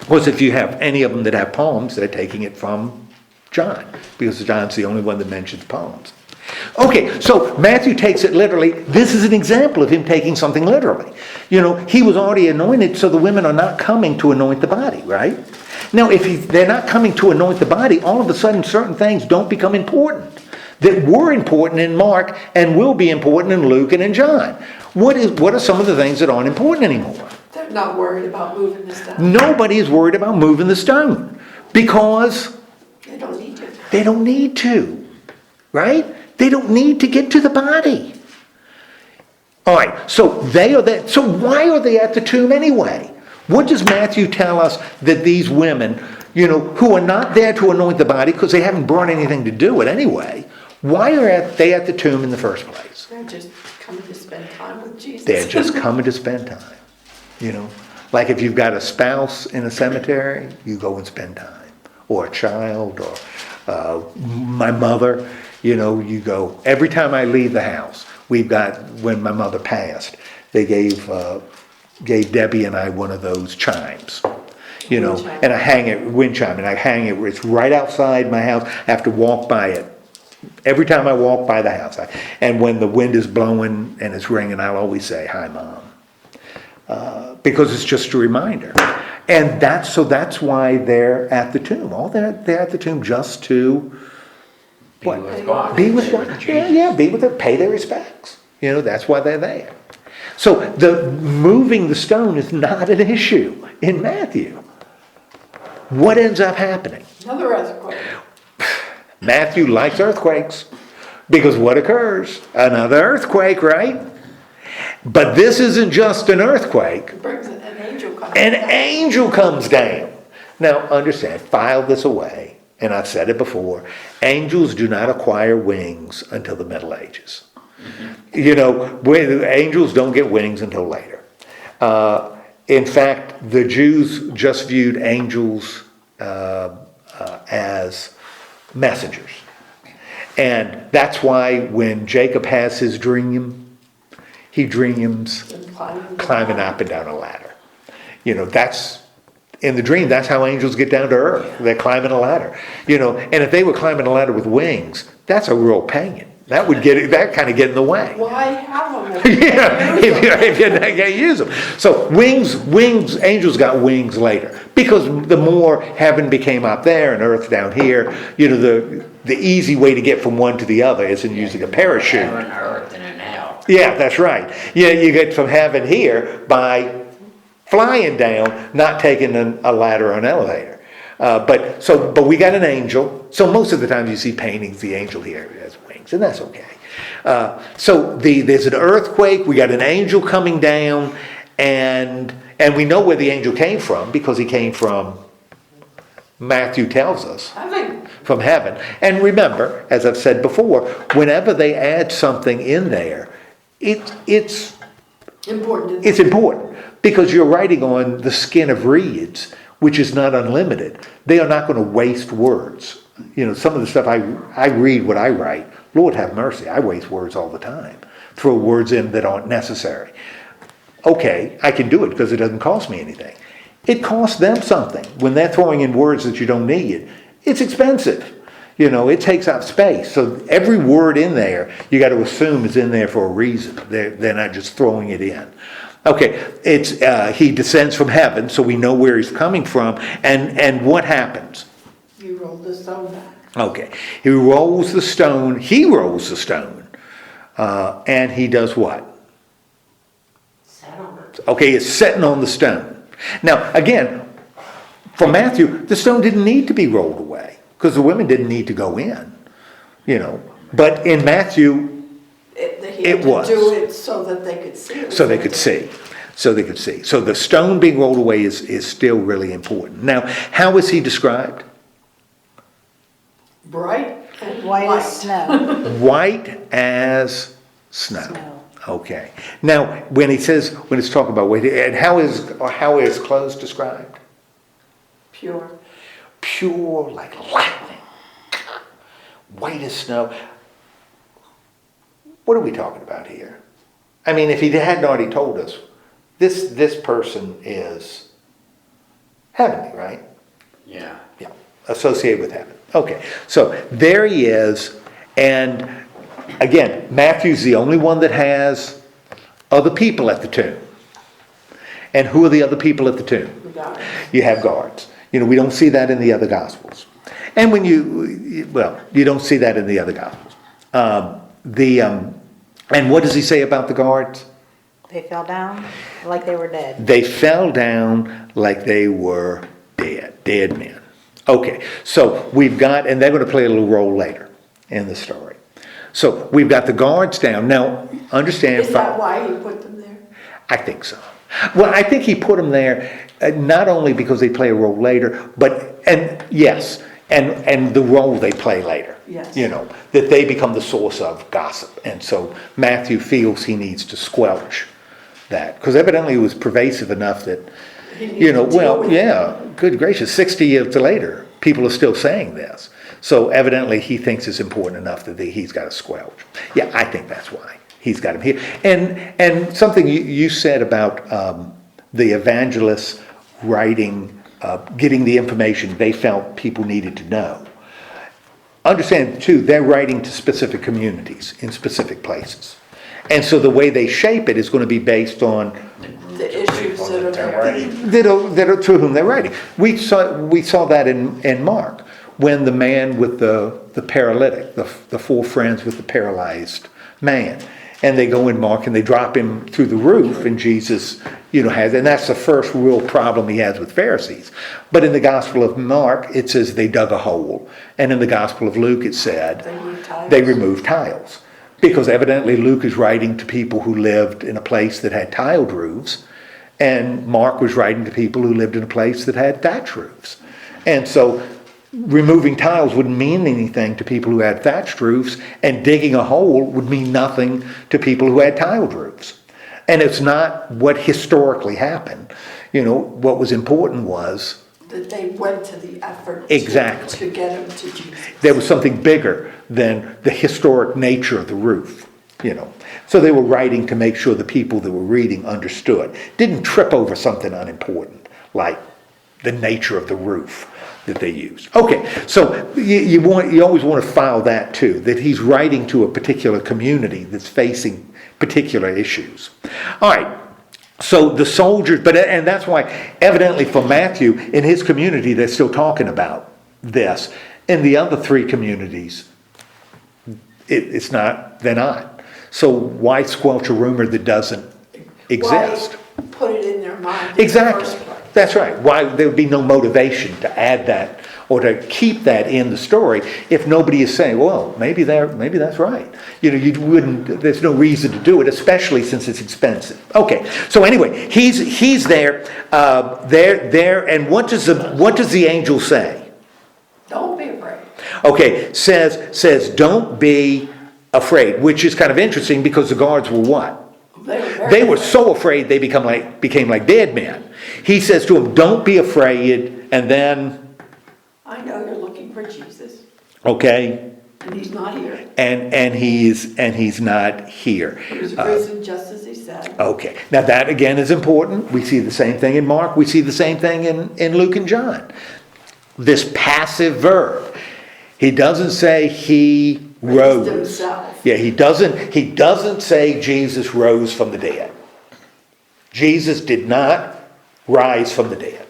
Of course, if you have any of them that have poems, they're taking it from John, because John's the only one that mentions poems. Okay, so Matthew takes it literally. This is an example of him taking something literally. He was already anointed, so the women are not coming to anoint the body, right? Now, if they're not coming to anoint the body, all of a sudden certain things don't become important that were important in Mark and will be important in Luke and in John. What are some of the things that aren't important anymore? They're not worried about moving the stone. Nobody is worried about moving the stone because They don't need to. they don't need to, right? They don't need to get to the body. All right, so they are there. So why are they at the tomb anyway? What does Matthew tell us that these women, who are not there to anoint the body because they haven't brought anything to do it anyway, why are they at the tomb in the first place? They're just coming to spend time with Jesus. They're just coming to spend time. Like if you've got a spouse in a cemetery, you go and spend time. Or a child, or my mother, you go. Every time I leave the house, when my mother passed, they gave Debbie and I one of those chimes, Wind chime. and I hang it, wind chime, and I hang it, it's right outside my house. I have to walk by it. Every time I walk by the house, and when the wind is blowing and it's ringing, I'll always say, hi, Mom. Because it's just a reminder. And that's why they're at the tomb. They're at the tomb just to Be with God. be with Be God. with Yeah, Jesus. be with them, pay their respects. That's why they're there. So the moving the stone is not an issue in Matthew. What ends up happening? Another earthquake. Matthew likes earthquakes because what occurs? Another earthquake, right? But this isn't just an earthquake. It brings an angel coming. An angel comes down. Now, understand, file this away, and I've said it before, angels do not acquire wings until the Middle Ages. Angels don't get wings until later. In fact, the Jews just viewed angels as messengers. And that's why when Jacob has his dream, he dreams And climbing climbing up and down a ladder. That's, in the dream, that's how angels get down to earth. They're climbing a ladder. And if they were climbing a ladder with wings, that's a real pain. That would that kind of get in the way. Why have them? If you're not going to use them. So wings, angels got wings later. Because the more heaven became up there and earth down here, the easy way to get from one to the other isn't using a parachute. Heaven, earth, and in hell. Yeah, that's right. You get from heaven here by flying down, not taking a ladder or an elevator. But we got an angel. So most of the time you see paintings, the angel here has wings, and that's okay. So there's an earthquake. We got an angel coming down, and we know where the angel came from because he came from. Matthew tells us from heaven. And remember, as I've said before, whenever they add something in there, it's Important. it's important because you're writing on the skin of reeds, which is not unlimited. They are not going to waste words. Some of the stuff I read what I write, Lord have mercy, I waste words all the time. Throw words in that aren't necessary. Okay, I can do it because it doesn't cost me anything. It costs them something. When they're throwing in words that you don't need, it's expensive. It takes up space. So every word in there, you got to assume is in there for a reason. They're not just throwing it in. Okay, it's he descends from heaven, so we know where he's coming from. And what happens? You roll the stone back. Okay, he rolls the stone. And he does what? Sat on it. Okay, it's sitting on the stone. Now, again, for Matthew, the stone didn't need to be rolled away because the women didn't need to go in, But in Matthew, It was. do it so that they could see. so they could see. So the stone being rolled away is still really important. Now, how is he described? Bright and White as snow. White as snow. Snow. Okay. Now, when it's talking about white, and how is clothes described? Pure. Pure like lightning. White as snow. What are we talking about here? I mean, if he hadn't already told us, this person is heavenly, right? Yeah. Yeah, associated with heaven. Okay, so there he is, and again, Matthew's the only one that has other people at the tomb. And who are the other people at the tomb? We got it. You have guards. We don't see that in the other Gospels. And you don't see that in the other Gospels. And what does he say about the guards? They fell down like they were dead. They fell down like they were dead men. Okay, so we've got, and they're going to play a little role later in the story. So we've got the guards down. Now, understand. Is that why he put them there? I think so. Well, I think he put them there not only because they play a role later, but, and yes, and the role they play later. Yes. That they become the source of gossip. And so Matthew feels he needs to squelch that. Because evidently it was pervasive enough that, good gracious, 60 years later, people are still saying this. So evidently he thinks it's important enough that he's got to squelch. Yeah, I think that's why he's got him here. And something you said about the evangelists writing, getting the information they felt people needed to know. Understand, too, they're writing to specific communities in specific places. And so the way they shape it is going to be based on The issues that are writing. that are to whom they're writing. We saw that in Mark, when the man with the paralytic, the four friends with the paralyzed man, and they go in Mark and they drop him through the roof, and Jesus, has, and that's the first real problem he has with Pharisees. But in the Gospel of Mark, it says they dug a hole, and in the Gospel of Luke, it said they removed tiles. Because evidently Luke is writing to people who lived in a place that had tiled roofs, and Mark was writing to people who lived in a place that had thatched roofs. And so removing tiles wouldn't mean anything to people who had thatched roofs, and digging a hole would mean nothing to people who had tiled roofs. And it's not what historically happened. What was important was that they went to the effort Exactly. to get him to Jesus. there was something bigger than the historic nature of the roof. So they were writing to make sure the people that were reading understood. Didn't trip over something unimportant, like the nature of the roof that they used. Okay, so you always want to file that too, that he's writing to a particular community that's facing particular issues. All right, so the soldiers, and that's why evidently for Matthew, in his community, they're still talking about this. In the other three communities, they're not. So why squelch a rumor that doesn't exist? Why put it in their mind in the Exactly. first place? That's right. Why there would be no motivation to add that or to keep that in the story if nobody is saying, well, maybe that's right. You wouldn't. There's no reason to do it, especially since it's expensive. Okay. So anyway, he's there, and what does the angel say? Don't be afraid. Okay, says don't be afraid, which is kind of interesting because the guards were what? They were so afraid they became like dead men. He says to them, don't be afraid, and then, I know you're looking for Jesus, okay, and he's not here. and he's not here. He was risen just as he said. Okay, now that again is important. We see the same thing in Mark. We see the same thing in Luke and John. This passive verb. He doesn't say he rose. Himself. Yeah, he doesn't say Jesus rose from the dead. Jesus did not rise from the dead.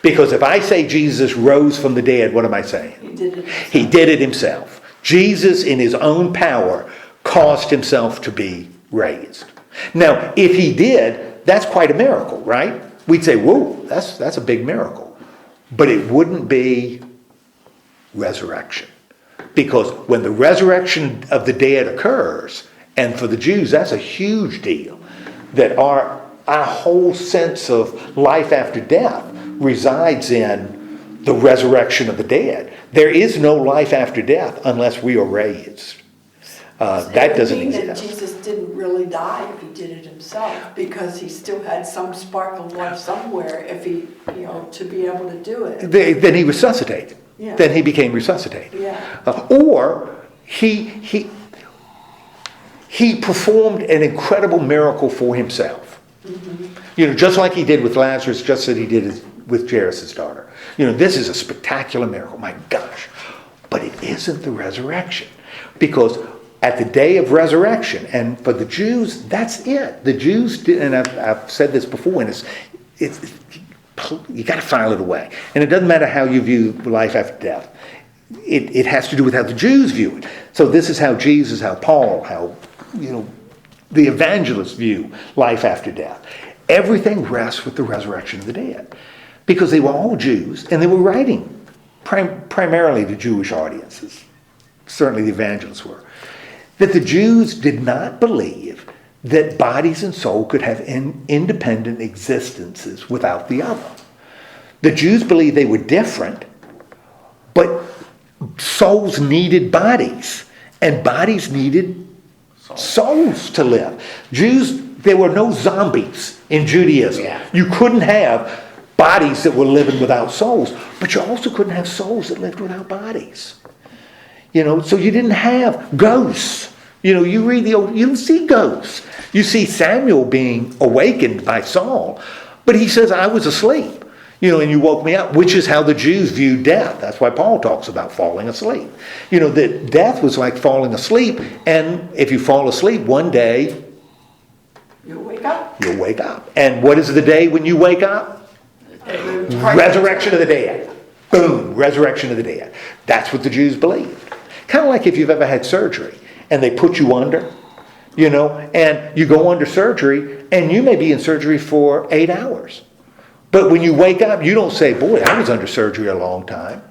Because if I say Jesus rose from the dead, what am I saying? He did it himself. He did it himself. Jesus, in his own power, caused himself to be raised. Now, if he did, that's quite a miracle, right? We'd say, whoa, that's a big miracle. But it wouldn't be resurrection. Because when the resurrection of the dead occurs, and for the Jews, that's a huge deal, that our whole sense of life after death resides in the resurrection of the dead. There is no life after death unless we are raised. That doesn't It would mean exist. that Jesus didn't really die if he did it himself, because he still had some spark of life somewhere if he, to be able to do it. Then he resuscitated. Yeah. Then he became resuscitated. Yeah. Or he performed an incredible miracle for himself. Mm-hmm. Just like he did with Lazarus, just as he did with Jairus' daughter. This is a spectacular miracle. My gosh. But it isn't the resurrection. Because at the day of resurrection, and for the Jews, that's it. The Jews did, and I've said this before, and it's you got to file it away. And it doesn't matter how you view life after death. It has to do with how the Jews view it. So this is how Jesus, how Paul, how the evangelists view life after death. Everything rests with the resurrection of the dead. Because they were all Jews, and they were writing primarily to Jewish audiences. Certainly the evangelists were. That the Jews did not believe that bodies and soul could have independent existences without the other. The Jews believed they were different, but souls needed bodies, and bodies needed souls to live. Jews, there were no zombies in Judaism. Yeah. You couldn't have bodies that were living without souls, but you also couldn't have souls that lived without bodies. So you didn't have ghosts. You read you don't see ghosts. You see Samuel being awakened by Saul, but he says, I was asleep, and you woke me up, which is how the Jews viewed death. That's why Paul talks about falling asleep. That death was like falling asleep, and if you fall asleep one day, You'll wake up. you'll wake up. And what is the day when you wake up? Resurrection of the dead. Boom, resurrection of the dead. That's what the Jews believed. Kind of like if you've ever had surgery and they put you under, and you go under surgery and you may be in surgery for 8 hours. But when you wake up, you don't say, boy, I was under surgery a long time.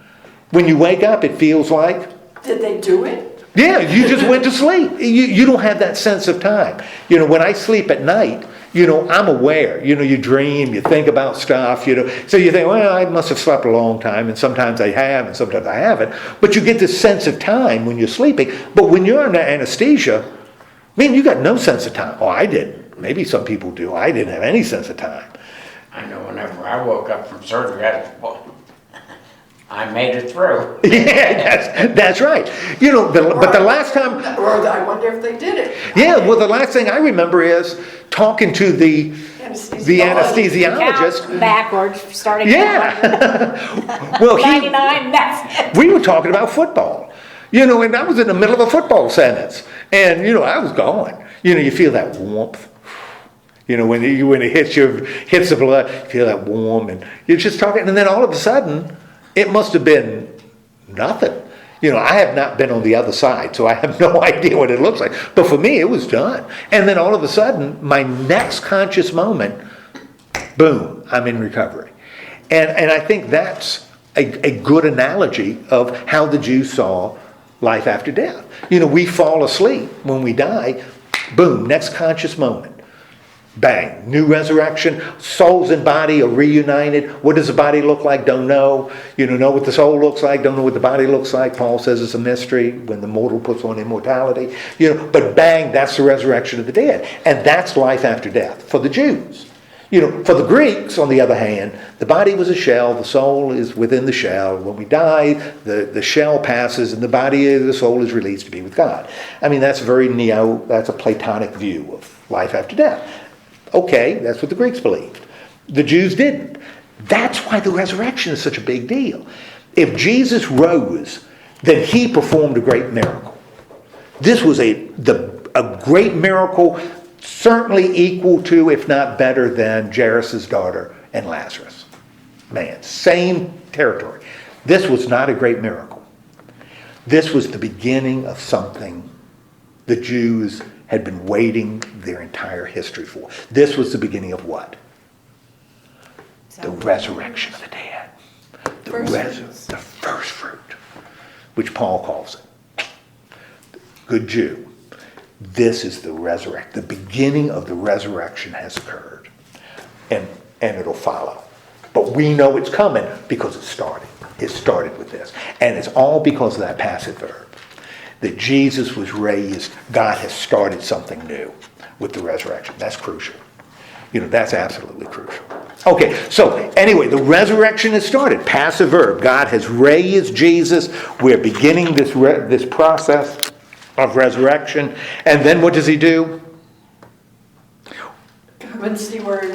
When you wake up, it feels like, Did they do it? yeah, you just went to sleep. You don't have that sense of time. When I sleep at night, I'm aware. You dream, you think about stuff, So you think, well, I must have slept a long time, and sometimes I have, and sometimes I haven't. But you get this sense of time when you're sleeping. But when you're under anesthesia, you got no sense of time. Oh, I didn't. Maybe some people do. I didn't have any sense of time. I know whenever I woke up from surgery, I made it through. Yeah, that's right. You know, but the last time, Or I wonder if they did it. yeah, well, the last thing I remember is talking to the anesthesiologist. Count backwards, starting Yeah. at Well, 99, that's it. we were talking about football, you know, and I was in the middle of a football sentence, and you know, I was going. You know, you feel that warmth. You know, when it hits the blood, you feel that warm, and you're just talking, and then all of a sudden, it must have been nothing. You know, I have not been on the other side, so I have no idea what it looks like. But for me, it was done. And then all of a sudden, my next conscious moment, boom, I'm in recovery. And I think that's a good analogy of how the Jews saw life after death. You know, we fall asleep when we die, boom, next conscious moment. Bang, new resurrection, souls and body are reunited. What does the body look like? Don't know. You don't know what the soul looks like, don't know what the body looks like. Paul says it's a mystery when the mortal puts on immortality. You know, but bang, that's the resurrection of the dead. And that's life after death for the Jews. You know, for the Greeks, on the other hand, the body was a shell, the soul is within the shell. When we die, the shell passes and the soul is released to be with God. I mean, that's that's a Platonic view of life after death. Okay, that's what the Greeks believed. The Jews didn't. That's why the resurrection is such a big deal. If Jesus rose, then he performed a great miracle. This was a great miracle, certainly equal to, if not better than, Jairus' daughter and Lazarus. Man, same territory. This was not a great miracle. This was the beginning of something the Jews had been waiting their entire history for. This was the beginning of what? The resurrection of the dead. The first fruit, which Paul calls it. Good Jew. This is the resurrection. The beginning of the resurrection has occurred. And it'll follow. But we know it's coming because it started. It started with this. And it's all because of that passive verb. That Jesus was raised, God has started something new with the resurrection. That's crucial. You know, that's absolutely crucial. Okay, so anyway, the resurrection has started. Passive verb. God has raised Jesus. We're beginning this process of resurrection. And then what does he do? Come and see where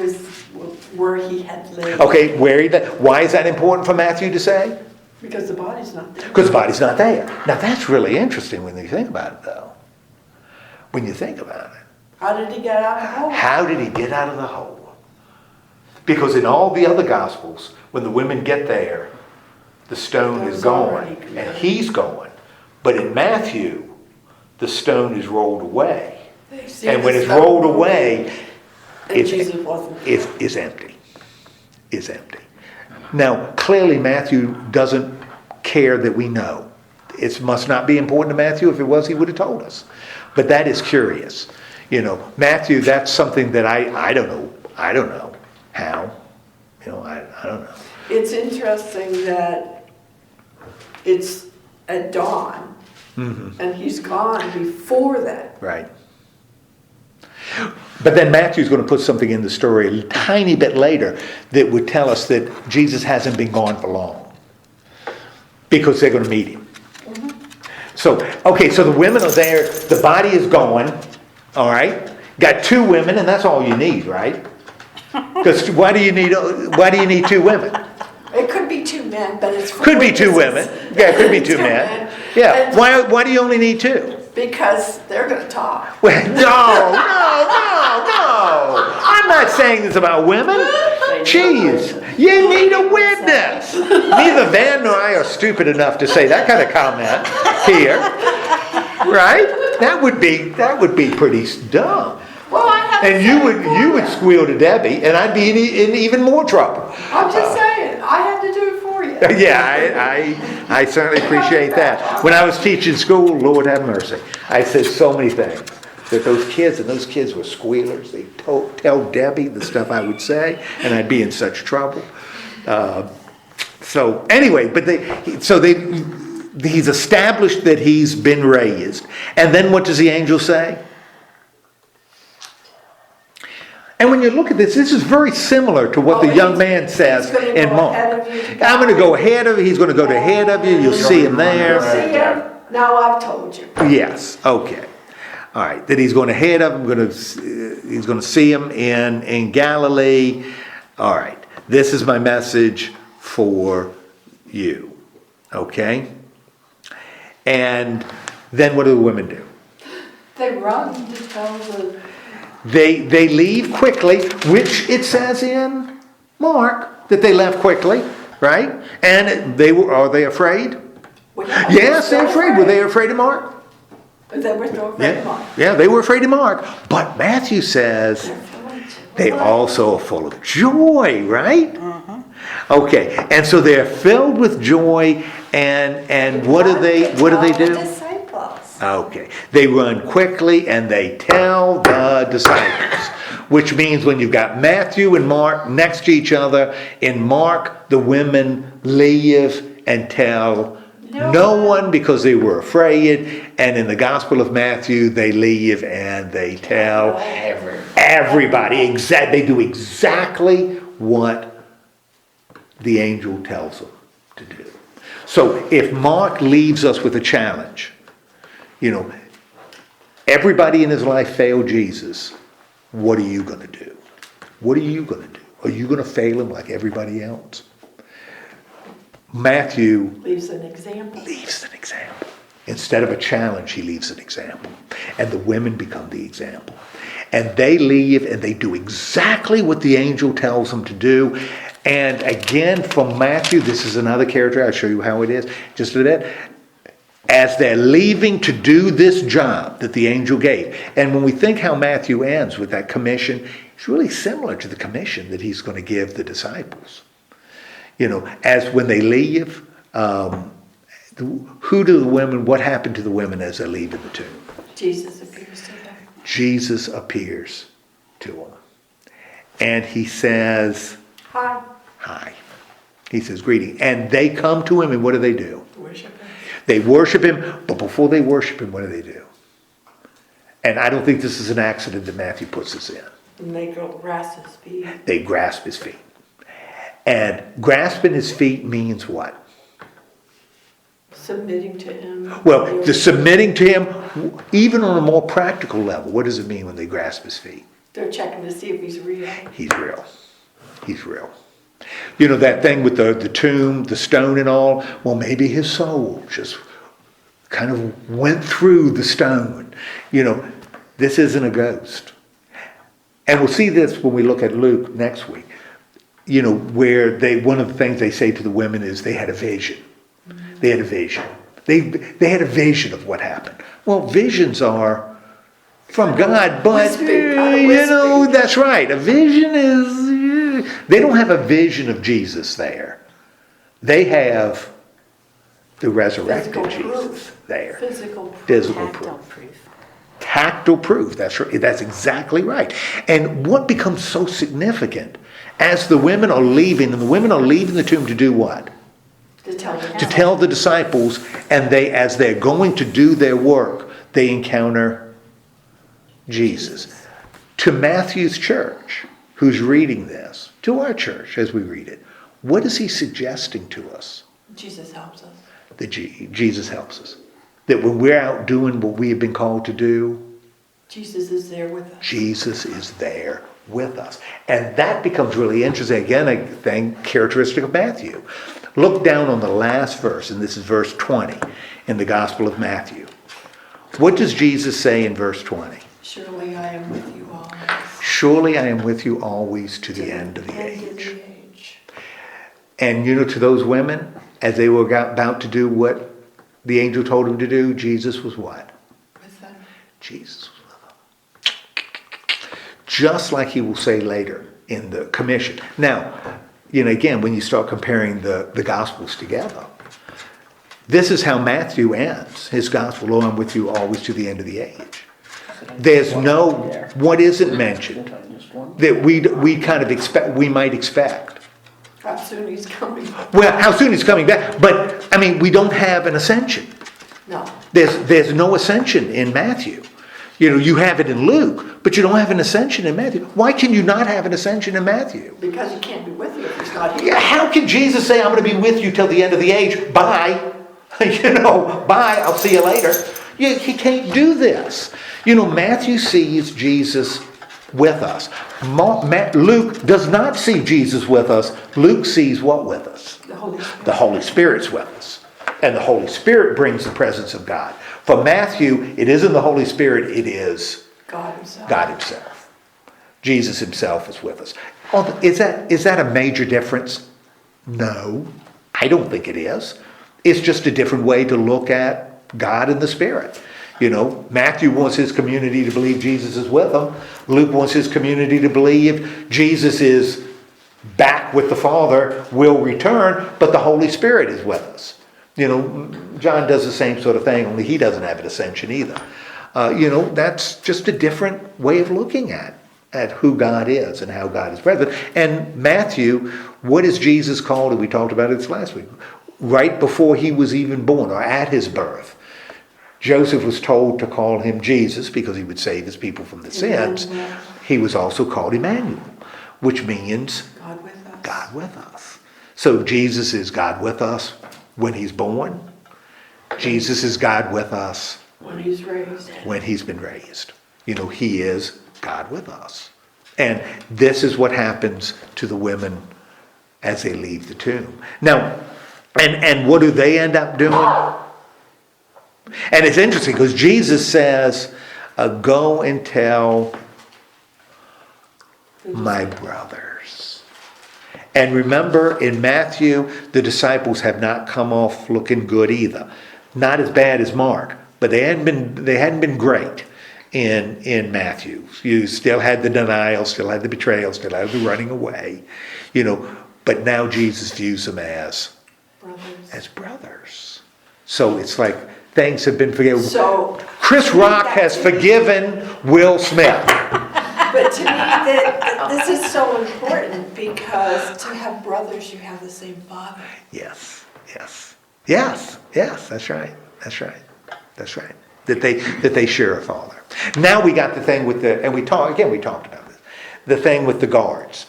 he had lived. Okay, why is that important for Matthew to say? Because the body's not there. Because the body's not there. Now that's really interesting when you think about it, though. When you think about it. How did he get out of the hole? How did he get out of the hole? Because in all the other Gospels, when the women get there, the stone is gone and he's gone. But in Matthew, the stone is rolled away. And when it's rolled away, it's empty. It's empty. Now, clearly Matthew doesn't care that we know. It must not be important to Matthew. If it was, he would have told us. But that is curious. You know, Matthew, that's something that I don't know. I don't know how. You know, I don't know. It's interesting that it's at dawn, and he's gone before that. Right. But then Matthew's going to put something in the story a tiny bit later that would tell us that Jesus hasn't been gone for long. Because they're going to meet him. So the women are there. The body is gone. All right? Got two women, and that's all you need, right? Because why do you need two women? It could be two men, but it's Could be two women. Yeah, it could be two men. Yeah. Why do you only need two? Because they're going to talk. Well, no. I'm not saying this about women. Jeez, you need a witness. Neither Van nor I are stupid enough to say that kind of comment here, right? That would be pretty dumb. Well, I have to And say you would squeal to Debbie, and I'd be in even more trouble. I'm just saying, I have to do it for you. Yeah, I certainly appreciate that. When I was teaching school, Lord have mercy, I said so many things that those kids were squealers. They tell Debbie the stuff I would say, and I'd be in such trouble. So anyway, he's established that he's been raised, and then what does the angel say? And when you look at this, this is very similar to what Oh, the young he's- man says he's gonna in go Mark. ahead of you to I'm going to go Galilee. ahead of you. He's going to go ahead of you. You'll see him there. See him? Now I've told you. Yes. Okay. All right. That he's going ahead of him. He's going to see him in Galilee. All right. This is my message for you. Okay. And then what do the women do? They run to tell the, They leave quickly, which it says in Mark that they left quickly, right? And are they afraid? Yes, they're afraid. Were they afraid of Mark? They were so afraid of Mark. Yeah, they were afraid of Mark. But Matthew says they also are full of joy, right? Okay, and so they're filled with joy, and what do they do? Disciples. Okay, they run quickly and they tell the disciples, which means when you've got Matthew and Mark next to each other, in Mark the women leave and tell no one because they were afraid, and in the Gospel of Matthew they leave and they tell everybody. They do exactly what the angel tells them to do. So if Mark leaves us with a challenge, everybody in his life failed Jesus. What are you going to do? What are you going to do? Are you going to fail him like everybody else? Matthew Leaves an example. leaves an example. Instead of a challenge, he leaves an example. And the women become the example. And they leave and they do exactly what the angel tells them to do. And again, from Matthew, this is another character. I'll show you how it is just a bit. As they're leaving to do this job that the angel gave. And when we think how Matthew ends with that commission, it's really similar to the commission that he's going to give the disciples. As when they leave, what happened to the women as they leave the tomb? Jesus appears to them. Jesus appears to them. And he says, Hi. hi. He says, greeting. And they come to him, and what do? Worship him. They worship him, but before they worship him, what do? And I don't think this is an accident that Matthew puts this in. And they go grasp his feet. They grasp his feet. And grasping his feet means what? Submitting to him. Well, the submitting to him, even on a more practical level, what does it mean when they grasp his feet? They're checking to see if he's real. He's real. He's real. That thing with the tomb, the stone and all, well, maybe his soul just kind of went through the stone. This isn't a ghost. And we'll see this when we look at Luke next week. Where one of the things they say to the women is they had a vision. They had a vision. They had a vision of what happened. Well, visions are from God, but Wispy. that's right. A vision is, they don't have a vision of Jesus there. They have the resurrected Physical Jesus proof. there. Physical proof. Tactile proof. That's right. That's exactly right. And what becomes so significant as the women are leaving, and the women are leaving the tomb to do what? To tell the disciples, and as they're going to do their work, they encounter Jesus. To Matthew's church, who's reading this, to our church as we read it, what is he suggesting to us? Jesus helps us. That Jesus helps us. That when we're out doing what we have been called to do, Jesus is there with us. Jesus is there with us. And that becomes really interesting. Again, I think characteristic of Matthew. Look down on the last verse, and this is verse 20 in the Gospel of Matthew. What does Jesus say in verse 20? Surely I am with you always. Surely I am with you always to the end of the age. And to those women, as they were about to do what the angel told them to do, Jesus was what? With them. Jesus was with them. Just like he will say later in the commission. Now, again, when you start comparing the Gospels together, this is how Matthew ends his Gospel. Lo, I'm with you always to the end of the age. There's what isn't mentioned that we kind of expect, we might expect. How soon he's coming. Well, how soon he's coming back. But, we don't have an ascension. No. There's no ascension in Matthew. You have it in Luke, but you don't have an ascension in Matthew. Why can you not have an ascension in Matthew? Because he can't be with you if he's not here. Yeah, how can Jesus say, I'm going to be with you till the end of the age? Bye. Bye. I'll see you later. He can't do this. Matthew sees Jesus with us. Luke does not see Jesus with us. Luke sees what with us? The Holy Spirit. The Holy Spirit's with us. And the Holy Spirit brings the presence of God. For Matthew, it isn't the Holy Spirit, it is God himself. God himself. Jesus himself is with us. Is that a major difference? No, I don't think it is. It's just a different way to look at God and the Spirit. Matthew wants his community to believe Jesus is with them. Luke wants his community to believe Jesus is back with the Father, will return, but the Holy Spirit is with us. John does the same sort of thing, only he doesn't have an ascension either. That's just a different way of looking at who God is and how God is present. And Matthew, what is Jesus called? And we talked about it last week. Right before he was even born, or at his birth, Joseph was told to call him Jesus because he would save his people from the sins. He was also called Emmanuel, which means God with us. God with us. So Jesus is God with us when he's born. Jesus is God with us When he's raised. when he's been raised. He is God with us. And this is what happens to the women as they leave the tomb. Now, and what do they end up doing? And it's interesting because Jesus says, go and tell my brothers. And remember, in Matthew, the disciples have not come off looking good either. Not as bad as Mark, but they hadn't been great in Matthew. You still had the denial, still had the betrayal, still had the running away. But now Jesus views them as brothers. So it's like things have been forgiven. So Chris Rock has forgiven Will Smith. But to me, this is so important because to have brothers, you have the same father. Yes. That's right. That they share a father. Now we got the thing with we talked about this, the thing with the guards.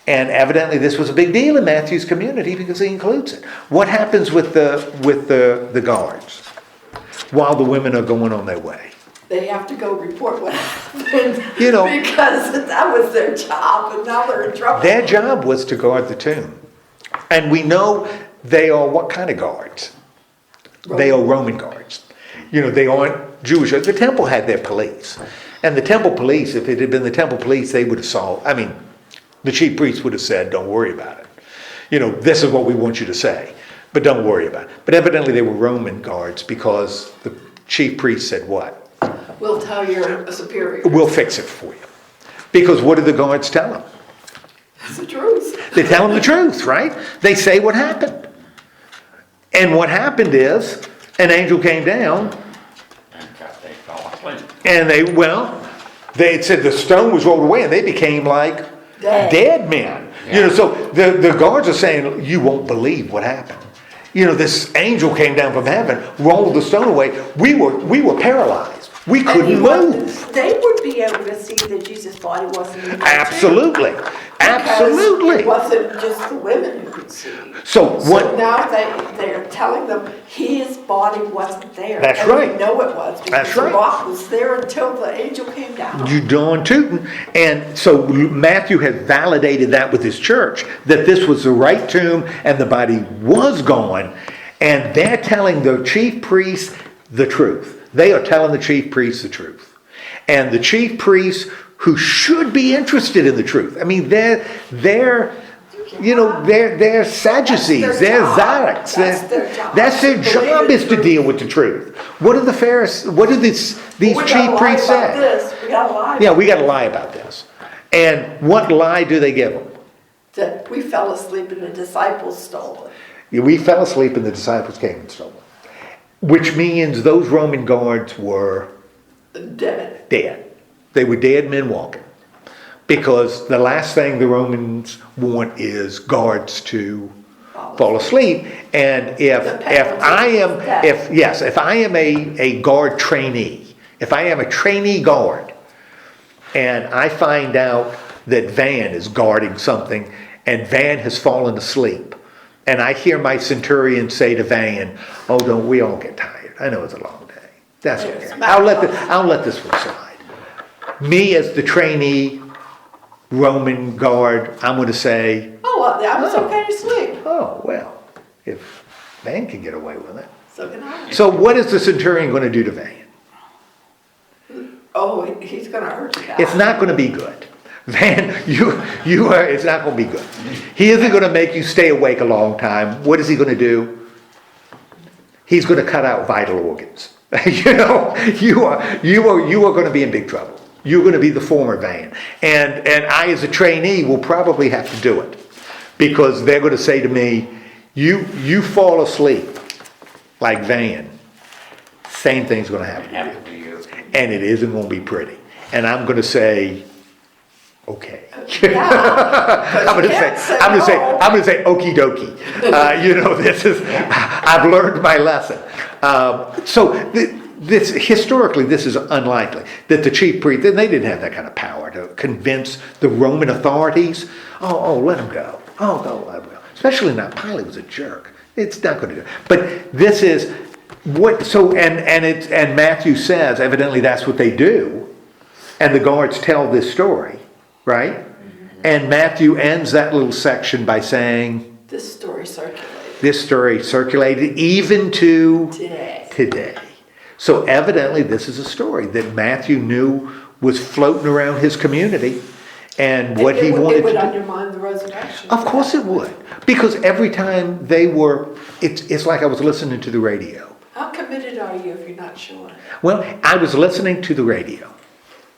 And evidently this was a big deal in Matthew's community because he includes it. What happens with the guards while the women are going on their way? They have to go report what happened because that was their job, and now they're in trouble. Their job was to guard the tomb. And we know they are what kind of guards? They are Roman guards. They aren't Jewish. The temple had their police. And the temple police, if it had been the temple police, they would have the chief priest would have said, don't worry about it. This is what we want you to say, but don't worry about it. But evidently they were Roman guards because the chief priest said what? We'll tell your superior. We'll fix it for you. Because what do the guards tell them? It's the truth. They tell them the truth, right? They say what happened. And what happened is an angel came down They fell asleep. and they said the stone was rolled away and they became like dead men. Yeah. So the guards are saying, you won't believe what happened. This angel came down from heaven, rolled the stone away. We were paralyzed. We couldn't move. They would be able to see that Jesus' body wasn't in there, Absolutely. too. Absolutely. It wasn't just the women who could see. So now they're telling them his body wasn't there. That's and right. We know it was because That's right. the rock was there until the angel came down. You darn tootin'. And so Matthew has validated that with his church, that this was the right tomb and the body was gone. And they're telling the chief priests the truth. They are telling the chief priests the truth. And the chief priests who should be interested in the truth. They're Sadducees, they're Zadoks. That's their job is to deal with the truth. What do the Pharisees, what do these chief priests say? We got to lie. Yeah, we got to lie about this. And what lie do they give them? That we fell asleep and the disciples stole it. We fell asleep and the disciples came and stole it. Which means those Roman guards were Dead. They were dead men walking. Because the last thing the Romans want is guards to fall asleep. And if I am a guard trainee if I am a trainee guard and I find out that Van is guarding something and Van has fallen asleep, and I hear my centurion say to Van, "Oh, don't we all get tired? I know it's a long day. That's okay. I'll let this one slide." Me as the trainee Roman guard, I'm going to say, Oh, well, I was okay to sleep. "Oh, well, if Van can get away with it." So can I. So what is the centurion going to do to Van? Oh, he's gonna hurt you. It's not going to be good. Van, it's not going to be good. He isn't going to make you stay awake a long time. What is he going to do? He's going to cut out vital organs. You are going to be in big trouble. You're going to be the former Van. And I, as a trainee, will probably have to do it. Because they're going to say to me, you fall asleep like Van, same thing's going to happen to you. Happen to you. And it isn't going to be pretty. And I'm going to say, okay. Yeah. I'm going to say, okie dokie. I've learned my lesson. This historically, this is unlikely that the chief priest, they didn't have that kind of power to convince the Roman authorities. Oh, let him go. Oh, go, let him go. Especially not Pilate was a jerk. It's not going to do it. But this is what. So and Matthew says evidently that's what they do, and the guards tell this story, right? And Matthew ends that little section by saying, This story circulated. this story circulated even to Today. So evidently this is a story that Matthew knew was floating around his community and what he wanted It would to do. undermine the resurrection. Of course it would. Because every time they were, it's like I was listening to the radio. How committed are you if you're not sure? Well, I was listening to the radio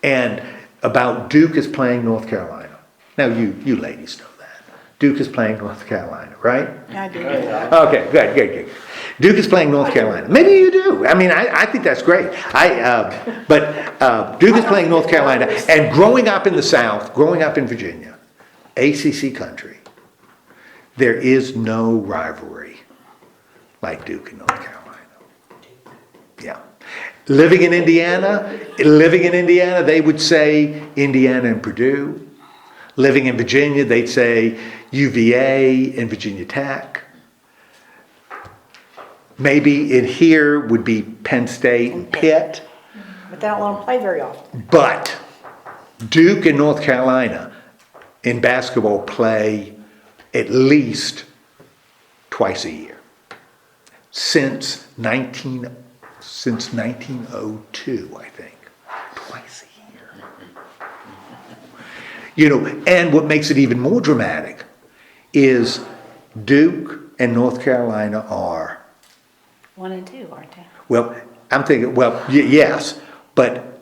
and about Duke is playing North Carolina. Now you ladies know that. Duke is playing North Carolina, right? I do. Okay, good. Duke is playing North Carolina. Maybe you do. I mean, I think that's great. But Duke is playing North Carolina. And growing up in the South, growing up in Virginia, ACC country, there is no rivalry like Duke and North Carolina. Yeah. Living in Indiana, they would say Indiana and Purdue. Living in Virginia, they'd say UVA and Virginia Tech. Maybe in here would be Penn State and Pitt. But they don't let them play very often. But Duke and North Carolina in basketball play at least twice a year. Since 1902, I think. Twice a year. And what makes it even more dramatic is Duke and North Carolina are, 1 and 2, aren't they? well, I'm thinking, yes, but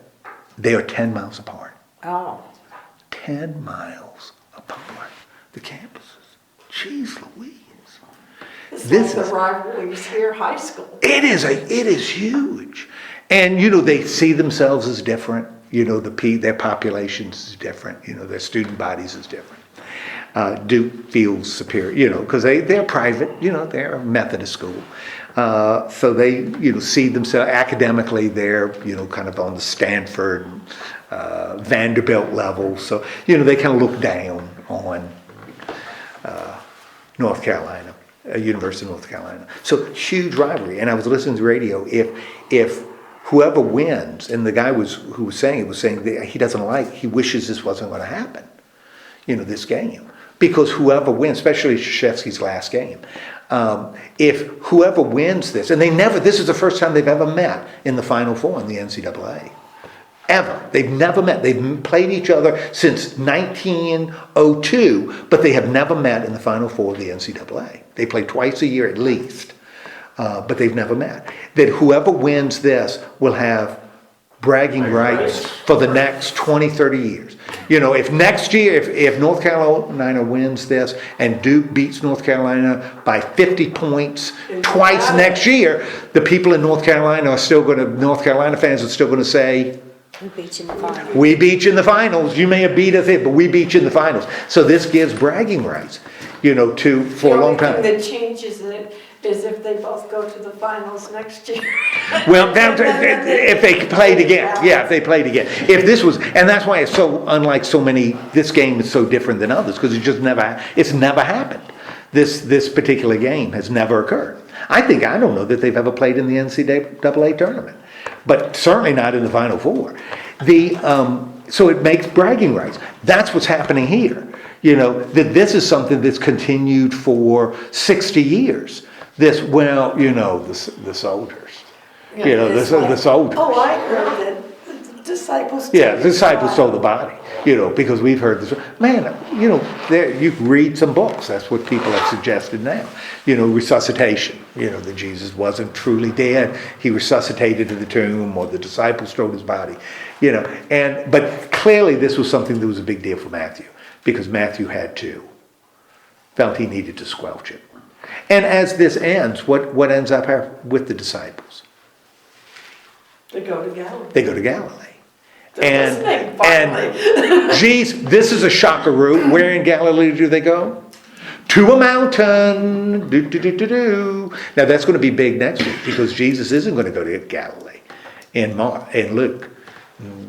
they are 10 miles apart. Oh. 10 miles apart, the campuses. Jeez Louise. It's This like is- the rivalries here, high school. It is huge. And, they see themselves as different. Their populations is different. Their student bodies is different. Duke feels superior, because they're private, they're a Methodist school. So they, see themselves academically, they're, kind of on the Stanford, Vanderbilt level. So, they kind of look down on North Carolina, University of North Carolina. So huge rivalry. And I was listening to the radio. If whoever wins, and the guy who was saying that he wishes this wasn't going to happen, this game. Because whoever wins, especially Krzyzewski's last game, if whoever wins this, and this is the first time they've ever met in the Final Four in the NCAA. Ever. They've never met. They've played each other since 1902, but they have never met in the Final Four of the NCAA. They play twice a year at least, but they've never met. That whoever wins this will have bragging rights for the next 20, 30 years. If next year, if North Carolina wins this and Duke beats North Carolina by 50 points twice next year, the people in North Carolina North Carolina fans are still going to say, We beat you in the final. we beat you in the finals. You may have beat us, but we beat you in the finals. So this gives bragging rights, for a long The time. only thing that changes it is if they both go to the finals next year. Well, if they played again, yeah, if they played again. If this was, and that's why it's so unlike so many. This game is so different than others because it's never happened. This particular game has never occurred. I don't know that they've ever played in the NCAA tournament, but certainly not in the Final Four. So it makes bragging rights. That's what's happening here. That this is something that's continued for 60 years. The soldiers. The soldiers. Oh, I heard that the disciples. Yeah, the disciples sold the body. Because we've heard this. Man, you can read some books. That's what people have suggested now. Resuscitation. That Jesus wasn't truly dead. He resuscitated in the tomb, or the disciples stole his body. But clearly this was something that was a big deal for Matthew, because Matthew felt he needed to squelch it. And as this ends, what ends up with the disciples? They go to Galilee. They go to Galilee. And geez, this is a shockaroo. Where in Galilee do they go? To a mountain. Now that's going to be big next week, because Jesus isn't going to go to Galilee in Luke.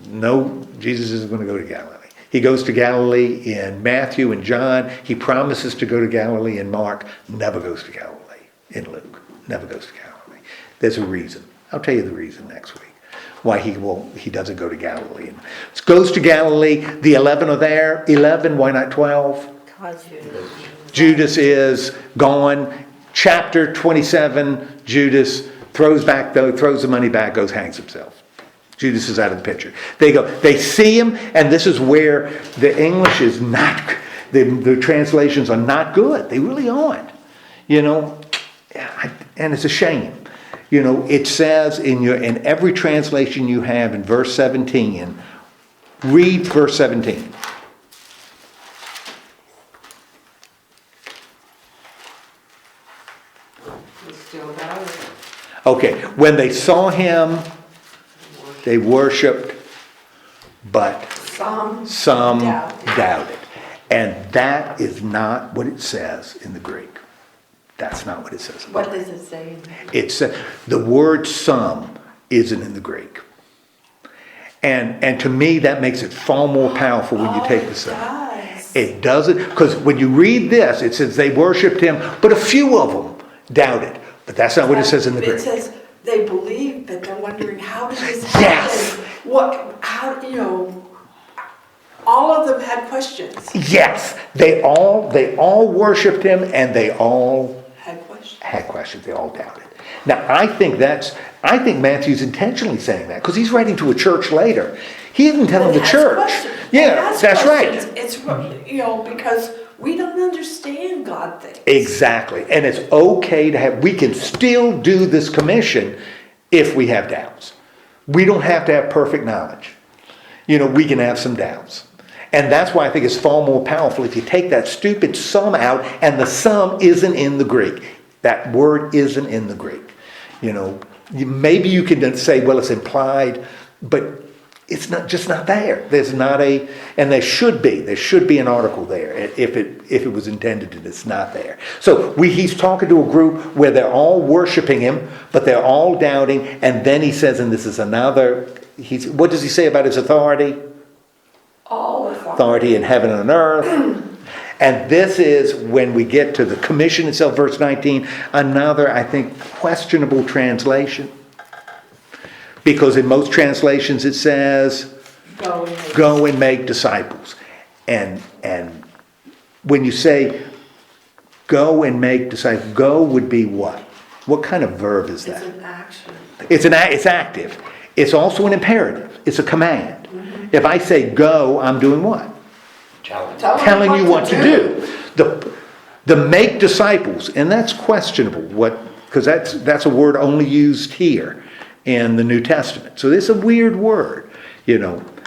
No, Jesus isn't going to go to Galilee. He goes to Galilee in Matthew and John. He promises to go to Galilee in Mark. Never goes to Galilee in Luke. Never goes to Galilee. There's a reason. I'll tell you the reason next week. Why he doesn't go to Galilee. Goes to Galilee. The 11 are there. 11, why not 12? Judas is gone. Chapter 27, Judas throws the money back, hangs himself. Judas is out of the picture. They see him, and this is where the English is not, the translations are not good. They really aren't. And it's a shame. It says in every translation you have in verse 17, read verse 17. Okay, when they saw him, they worshipped, but some doubted. And that is not what it says in the Greek. That's not what it says. What does it say? It's the word "some" isn't in the Greek, and to me that makes it far more powerful when you take the "some." It doesn't, because when you read this, it says they worshipped him, but a few of them doubted. But that's not what it says in the Greek. It says they believed, but they're wondering how did this Yes. happen? All of them had questions. Yes, they all worshipped him, and they all Had questions. had questions. They all doubted. Now, I think Matthew's intentionally saying that, because he's writing to a church later. He isn't telling the church. Yeah, that's right. It's because we don't understand God things. Exactly. And it's okay we can still do this commission if we have doubts. We don't have to have perfect knowledge. We can have some doubts. And that's why I think it's far more powerful if you take that stupid "some" out, and the "some" isn't in the Greek. That word isn't in the Greek. Maybe you can say, well, it's implied, but it's not there. There's not and there should be an article there if it was intended, and it's not there. So he's talking to a group where they're all worshiping him, but they're all doubting, and then he says, and this is another, what does he say about his authority? All Authority in heaven and on earth. And this is when we get to the commission itself, verse 19, another, I think, questionable translation. Because in most translations it says, go and make disciples. And when you say, go and make disciples, go would be what? What kind of verb is that? It's an action. It's active. It's also an imperative. It's a command. If I say go, I'm doing what? Telling you what to do. The make disciples, and that's questionable, because that's a word only used here in the New Testament. So it's a weird word,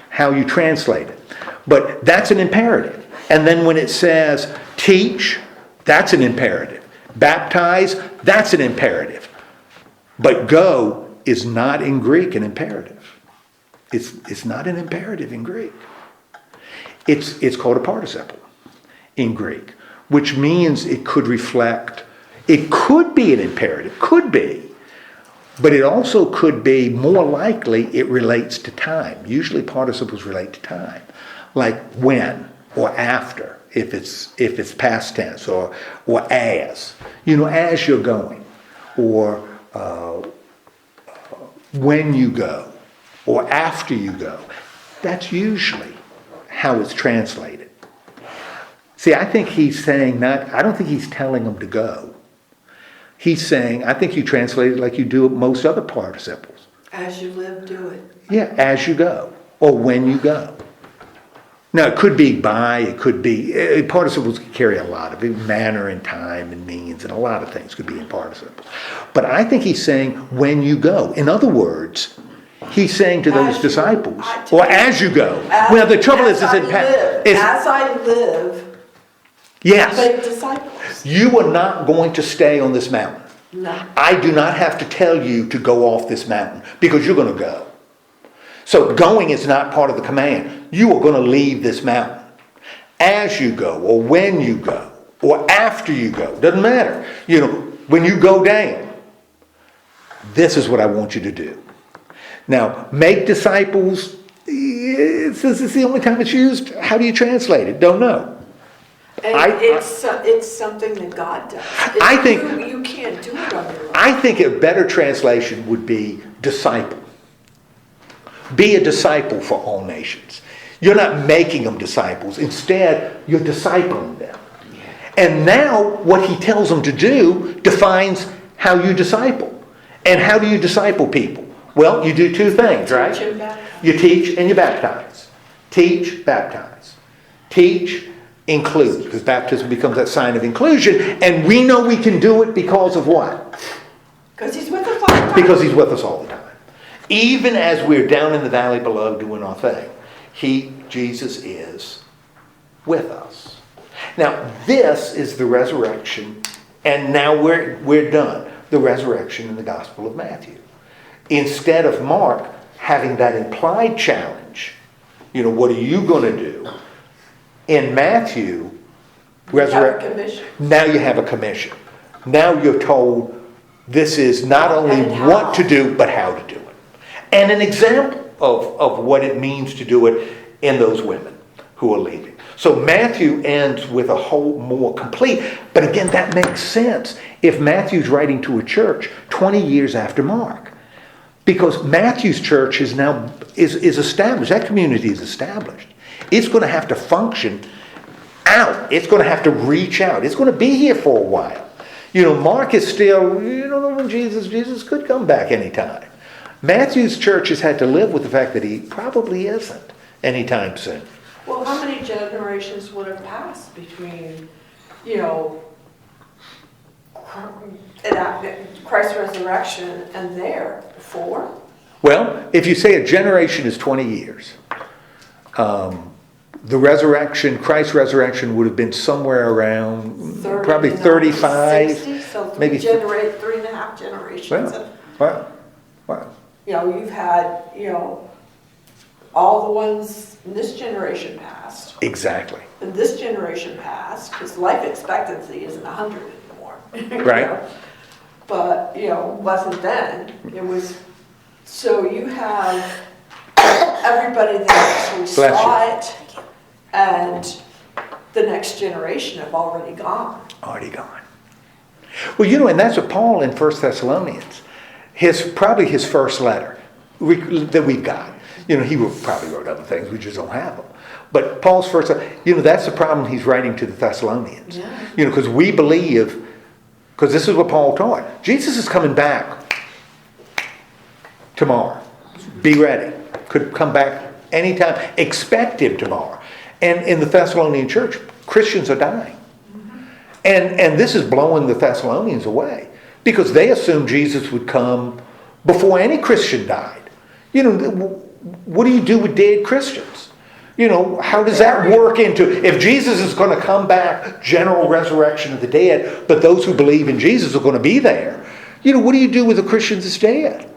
how you translate it. But that's an imperative. And then when it says teach, that's an imperative. Baptize, that's an imperative. But go is not in Greek an imperative. It's not an imperative in Greek. It's called a participle in Greek, which means it could reflect It could be an imperative, could be. But it also could be, more likely, it relates to time. Usually participles relate to time. Like when or after, if it's past tense, or as. As you're going. Or when you go. Or after you go. That's usually how it's translated. See, I think he's saying I don't think he's telling them to go. He's saying, I think you translate it like you do most other participles. As you live, do it. Yeah, as you go, or when you go. Now, it could be by, it could be, participles can carry a lot of it, manner and time and means, and a lot of things could be in participles. But I think he's saying, when you go. In other words, he's saying to those disciples, or as you go. Well, the trouble is, as I live, yes, make disciples. you are not going to stay on this mountain. No. I do not have to tell you to go off this mountain, because you're going to go. So going is not part of the command. You are going to leave this mountain. As you go, or when you go, or after you go. Doesn't matter. When you go down, this is what I want you to do. Now, make disciples, it's the only time it's used. How do you translate it? Don't know. And it's something that God does. I think you can't do it on your own. I think a better translation would be disciple. Be a disciple for all nations. You're not making them disciples. Instead, you're discipling them. And now what he tells them to do defines how you disciple. And how do you disciple people? Well, you do two things, right? Teach and baptize. You teach and you baptize. Teach, baptize. Teach, include, because baptism becomes that sign of inclusion. And we know we can do it because of what? Because he's with us all the time. Because he's with us all the time. Even as we're down in the valley below doing our thing, Jesus is with us. Now, this is the resurrection, and now we're done. The resurrection in the Gospel of Matthew. Instead of Mark having that implied challenge, what are you going to do? In Matthew, resurrection. Now you have a commission. Now you're told this is not only what to do, but how to do it. And an example of what it means to do it in those women who are leaving. So Matthew ends with a whole more complete, but again, that makes sense if Matthew's writing to a church 20 years after Mark. Because Matthew's church is now is established. That community is established. It's going to have to function out. It's going to have to reach out. It's going to be here for a while. Mark is still, you don't know when Jesus could come back anytime. Matthew's church has had to live with the fact that he probably isn't anytime soon. Well, how many generations would have passed between, Christ's resurrection and there? 4? Well, if you say a generation is 20 years, the resurrection, Christ's resurrection would have been somewhere around probably 35. 60, so maybe 3.5 generations. Wow. You've had, all the ones in this generation passed. Exactly. And this generation passed, because life expectancy isn't 100 anymore. Right. But, wasn't then. It was, so you have everybody that actually saw it, and the next generation have already gone. Already gone. Well, and that's what Paul in 1 Thessalonians, probably his first letter that we've got. He probably wrote other things, we just don't have them. But Paul's first, that's the problem he's writing to the Thessalonians. Yeah. Because we believe, because this is what Paul taught. Jesus is coming back tomorrow. Be ready. Could come back anytime. Expect him tomorrow. And in the Thessalonian church, Christians are dying. Mm-hmm. And this is blowing the Thessalonians away. Because they assumed Jesus would come before any Christian died. What do you do with dead Christians? How does that work into, if Jesus is going to come back, general resurrection of the dead, but those who believe in Jesus are going to be there, what do you do with the Christians that's dead?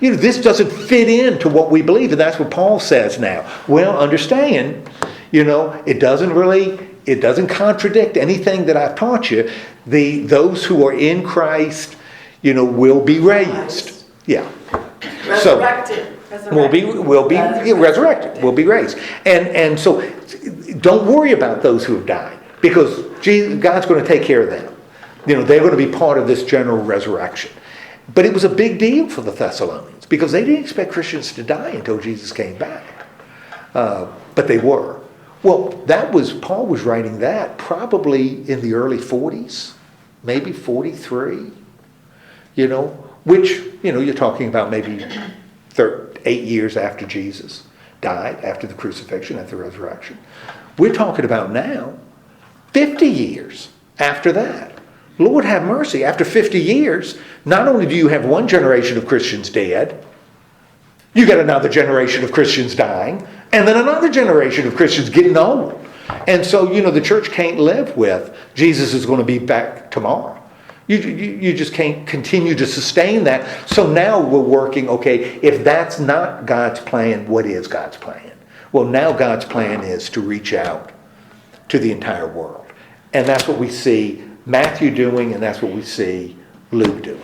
This doesn't fit into what we believe, and that's what Paul says now. Well, understand, it doesn't really it doesn't contradict anything that I've taught you. Those who are in Christ, will be raised. Yeah. So, Resurrected. will be resurrected. Will be raised. And so don't worry about those who have died, because God's going to take care of them. They're going to be part of this general resurrection. But it was a big deal for the Thessalonians, because they didn't expect Christians to die until Jesus came back. But they were. Well, Paul was writing that probably in the early 40s, maybe 43, which, you're talking about maybe 8 years after Jesus died, after the crucifixion, after the resurrection. We're talking about now 50 years after that. Lord have mercy. After 50 years, not only do you have one generation of Christians dead, you got another generation of Christians dying, and then another generation of Christians getting old. And so, the church can't live with Jesus is going to be back tomorrow. You just can't continue to sustain that. So now we're working, okay, if that's not God's plan, what is God's plan? Well, now God's plan is to reach out to the entire world. And that's what we see Matthew doing, and that's what we see Luke doing.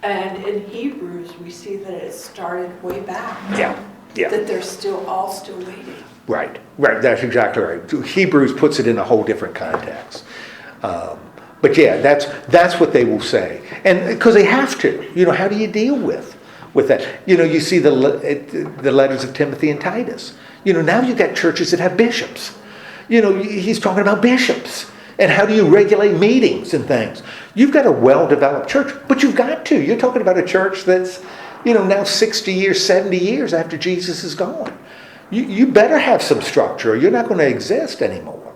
And in Hebrews, we see that it started way back. Yeah. That they're all still waiting. Right. That's exactly right. Hebrews puts it in a whole different context. But yeah, that's what they will say, and because they have to. How do you deal with that? You see the letters of Timothy and Titus. Now you've got churches that have bishops. He's talking about bishops. And how do you regulate meetings and things? You've got a well-developed church, but you've got to. You're talking about a church that's, now 60 years, 70 years after Jesus is gone. You better have some structure, or you're not going to exist anymore.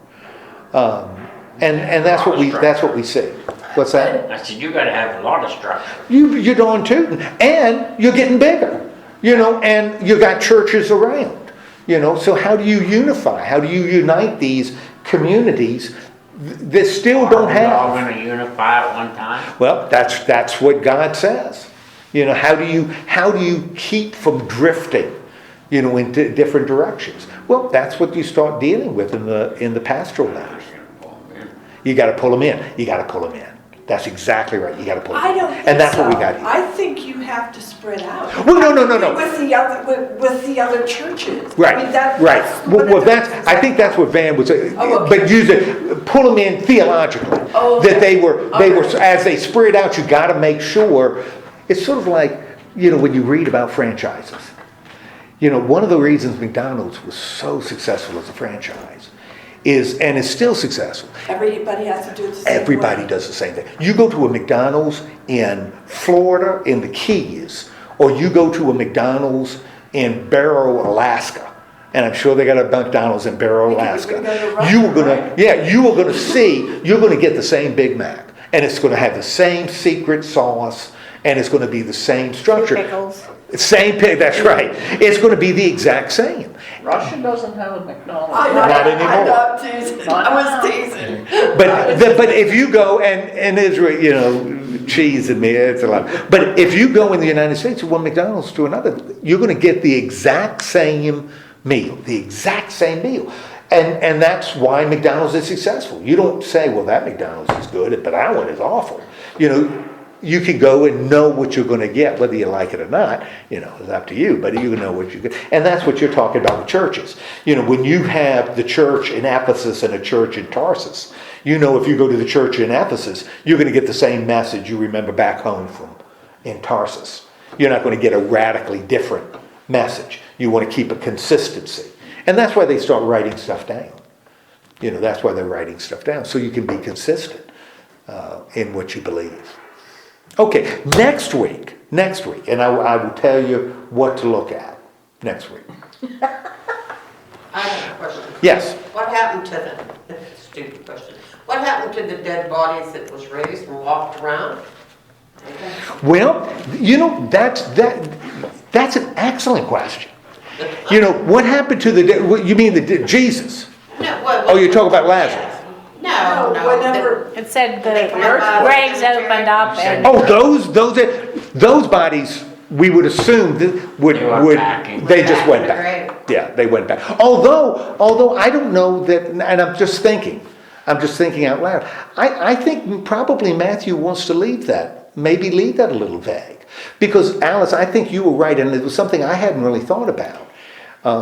And that's what we see. What's that? I said, you gotta have a lot of structure. You're darn tootin'. And you're getting bigger, and you got churches around, So how do you unify? How do you unite these communities that still don't have? Are we all going to unify at one time? Well, that's what God says. How do you keep from drifting, into different directions? Well, that's what you start dealing with in the pastoral letters. You got to pull them in. You got to pull them in. That's exactly right. You got to pull them in. I don't think and that's so. what we got here. I think you have to spread out. Well, no. With the other churches. Right. I mean, that's Well, I think that's what Van was saying. Oh, okay. But use it, pull them in theologically. Oh, okay. That they were Okay. as they spread out. You got to make sure. It's sort of like when you read about franchises. One of the reasons McDonald's was so successful as a franchise is still successful. Everybody has to do the same Everybody way. does the same thing. You go to a McDonald's in Florida, in the Keys, or you go to a McDonald's in Barrow, Alaska, and I'm sure they got a McDonald's in Barrow, Alaska. You're gonna get the same Big Mac, and it's gonna have the same secret sauce, and it's gonna be the same structure. Pickles. That's right. It's gonna be the exact same. Russia doesn't have a McDonald's. Not anymore. I love teasing. I was teasing. But if you go and Israel, cheese and meat, it's a lot. But if you go in the United States from one McDonald's to another, you're going to get the exact same meal, and that's why McDonald's is successful. You don't say, well, that McDonald's is good, but that one is awful. You can go and know what you're going to get, whether you like it or not. It's up to you, but you know what you get. And that's what you're talking about with churches. When you have the church in Ephesus and a church in Tarsus, if you go to the church in Ephesus, you're going to get the same message you remember back home from in Tarsus. You're not going to get a radically different message. You want to keep a consistency. And that's why they start writing stuff down. That's why they're writing stuff down, so you can be consistent in what you believe. Okay, next week, and I will tell you what to look at next week. I have a question. Yes. What happened to stupid question. What happened to the dead bodies that was raised and walked around? Well, that's an excellent question. What happened to you mean Jesus? No, you're talking about Lazarus. No. Whenever. It said the graves opened up and. Oh, those bodies, we would assume they just went back. Yeah, they went back. Although I don't know that, and I'm just thinking, I'm just thinking out loud. I think probably Matthew wants to leave that a little vague. Because Alice, I think you were right, and it was something I hadn't really thought about.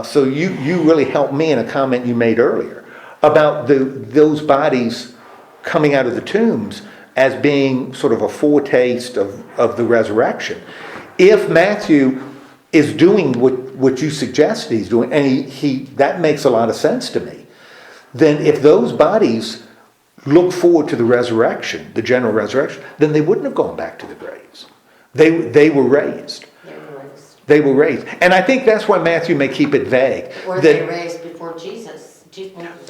So you really helped me in a comment you made earlier about those bodies coming out of the tombs as being sort of a foretaste of the resurrection. If Matthew is doing what you suggested he's doing, and he that makes a lot of sense to me, then if those bodies look forward to the resurrection, the general resurrection, then they wouldn't have gone back to the graves. They were raised. They were raised. And I think that's why Matthew may keep it vague. Were they raised before Jesus?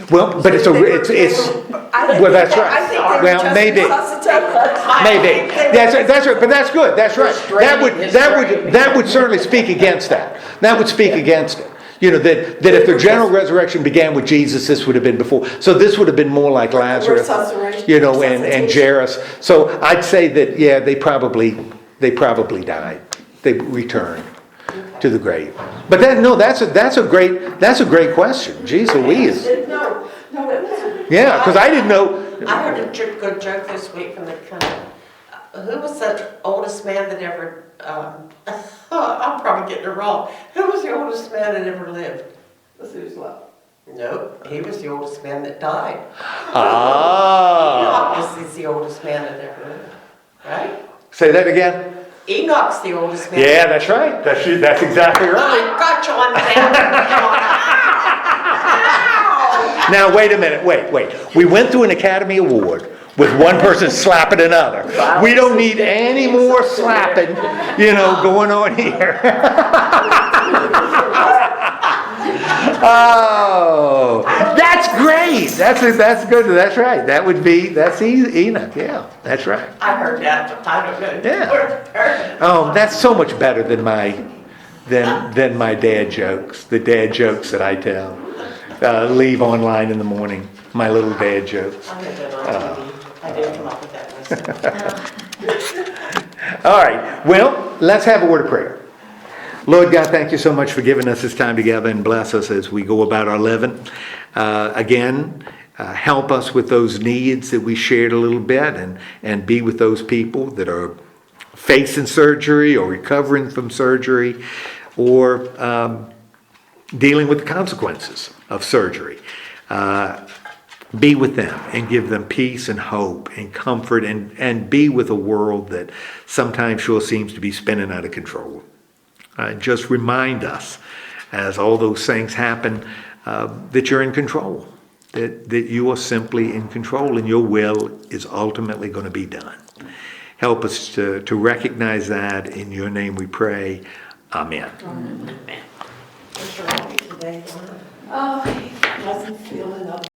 Well, but it's well, that's right. I think they were Well, just maybe. Maybe. That's right. But that's good. That's right. That would certainly speak against that. That would speak against it. That if the general resurrection began with Jesus, this would have been before. So this would have been more like Lazarus, and Jairus. So I'd say that, yeah, they probably died. They returned to the grave. But that's a great question. Jeez Louise. No, it wasn't. Yeah, because I didn't know. I heard a good joke this week from the who was the oldest man that ever, I'm probably getting it wrong. Who was the oldest man that ever lived? Methuselah. Nope, he was the oldest man that died. Ah. Enoch is the oldest man that ever lived, right? Say that again. Enoch's the oldest man. Yeah, that's right. That's exactly right. I got you on that. Now, wait a minute. Wait. We went through an Academy Award with one person slapping another. We don't need any more slapping, going on here. Oh, that's great. That's good. That's right. That's Enoch. Yeah, that's right. I heard that. I don't know. Yeah. Oh, that's so much better than my dad jokes. The dad jokes that I tell. Leave online in the morning. My little dad jokes. I heard that on TV. I didn't come up with that myself. All right. Well, let's have a word of prayer. Lord God, thank you so much for giving us this time together, and bless us as we go about our living. Again, help us with those needs that we shared a little bit, and be with those people that are facing surgery or recovering from surgery, or dealing with the consequences of surgery. Be with them and give them peace and hope and comfort, and be with a world that sometimes sure seems to be spinning out of control. Just remind us, as all those things happen, that you're in control, that you are simply in control, and your will is ultimately going to be done. Help us to recognize that. In your name we pray. Amen. Oh, he doesn't feel enough.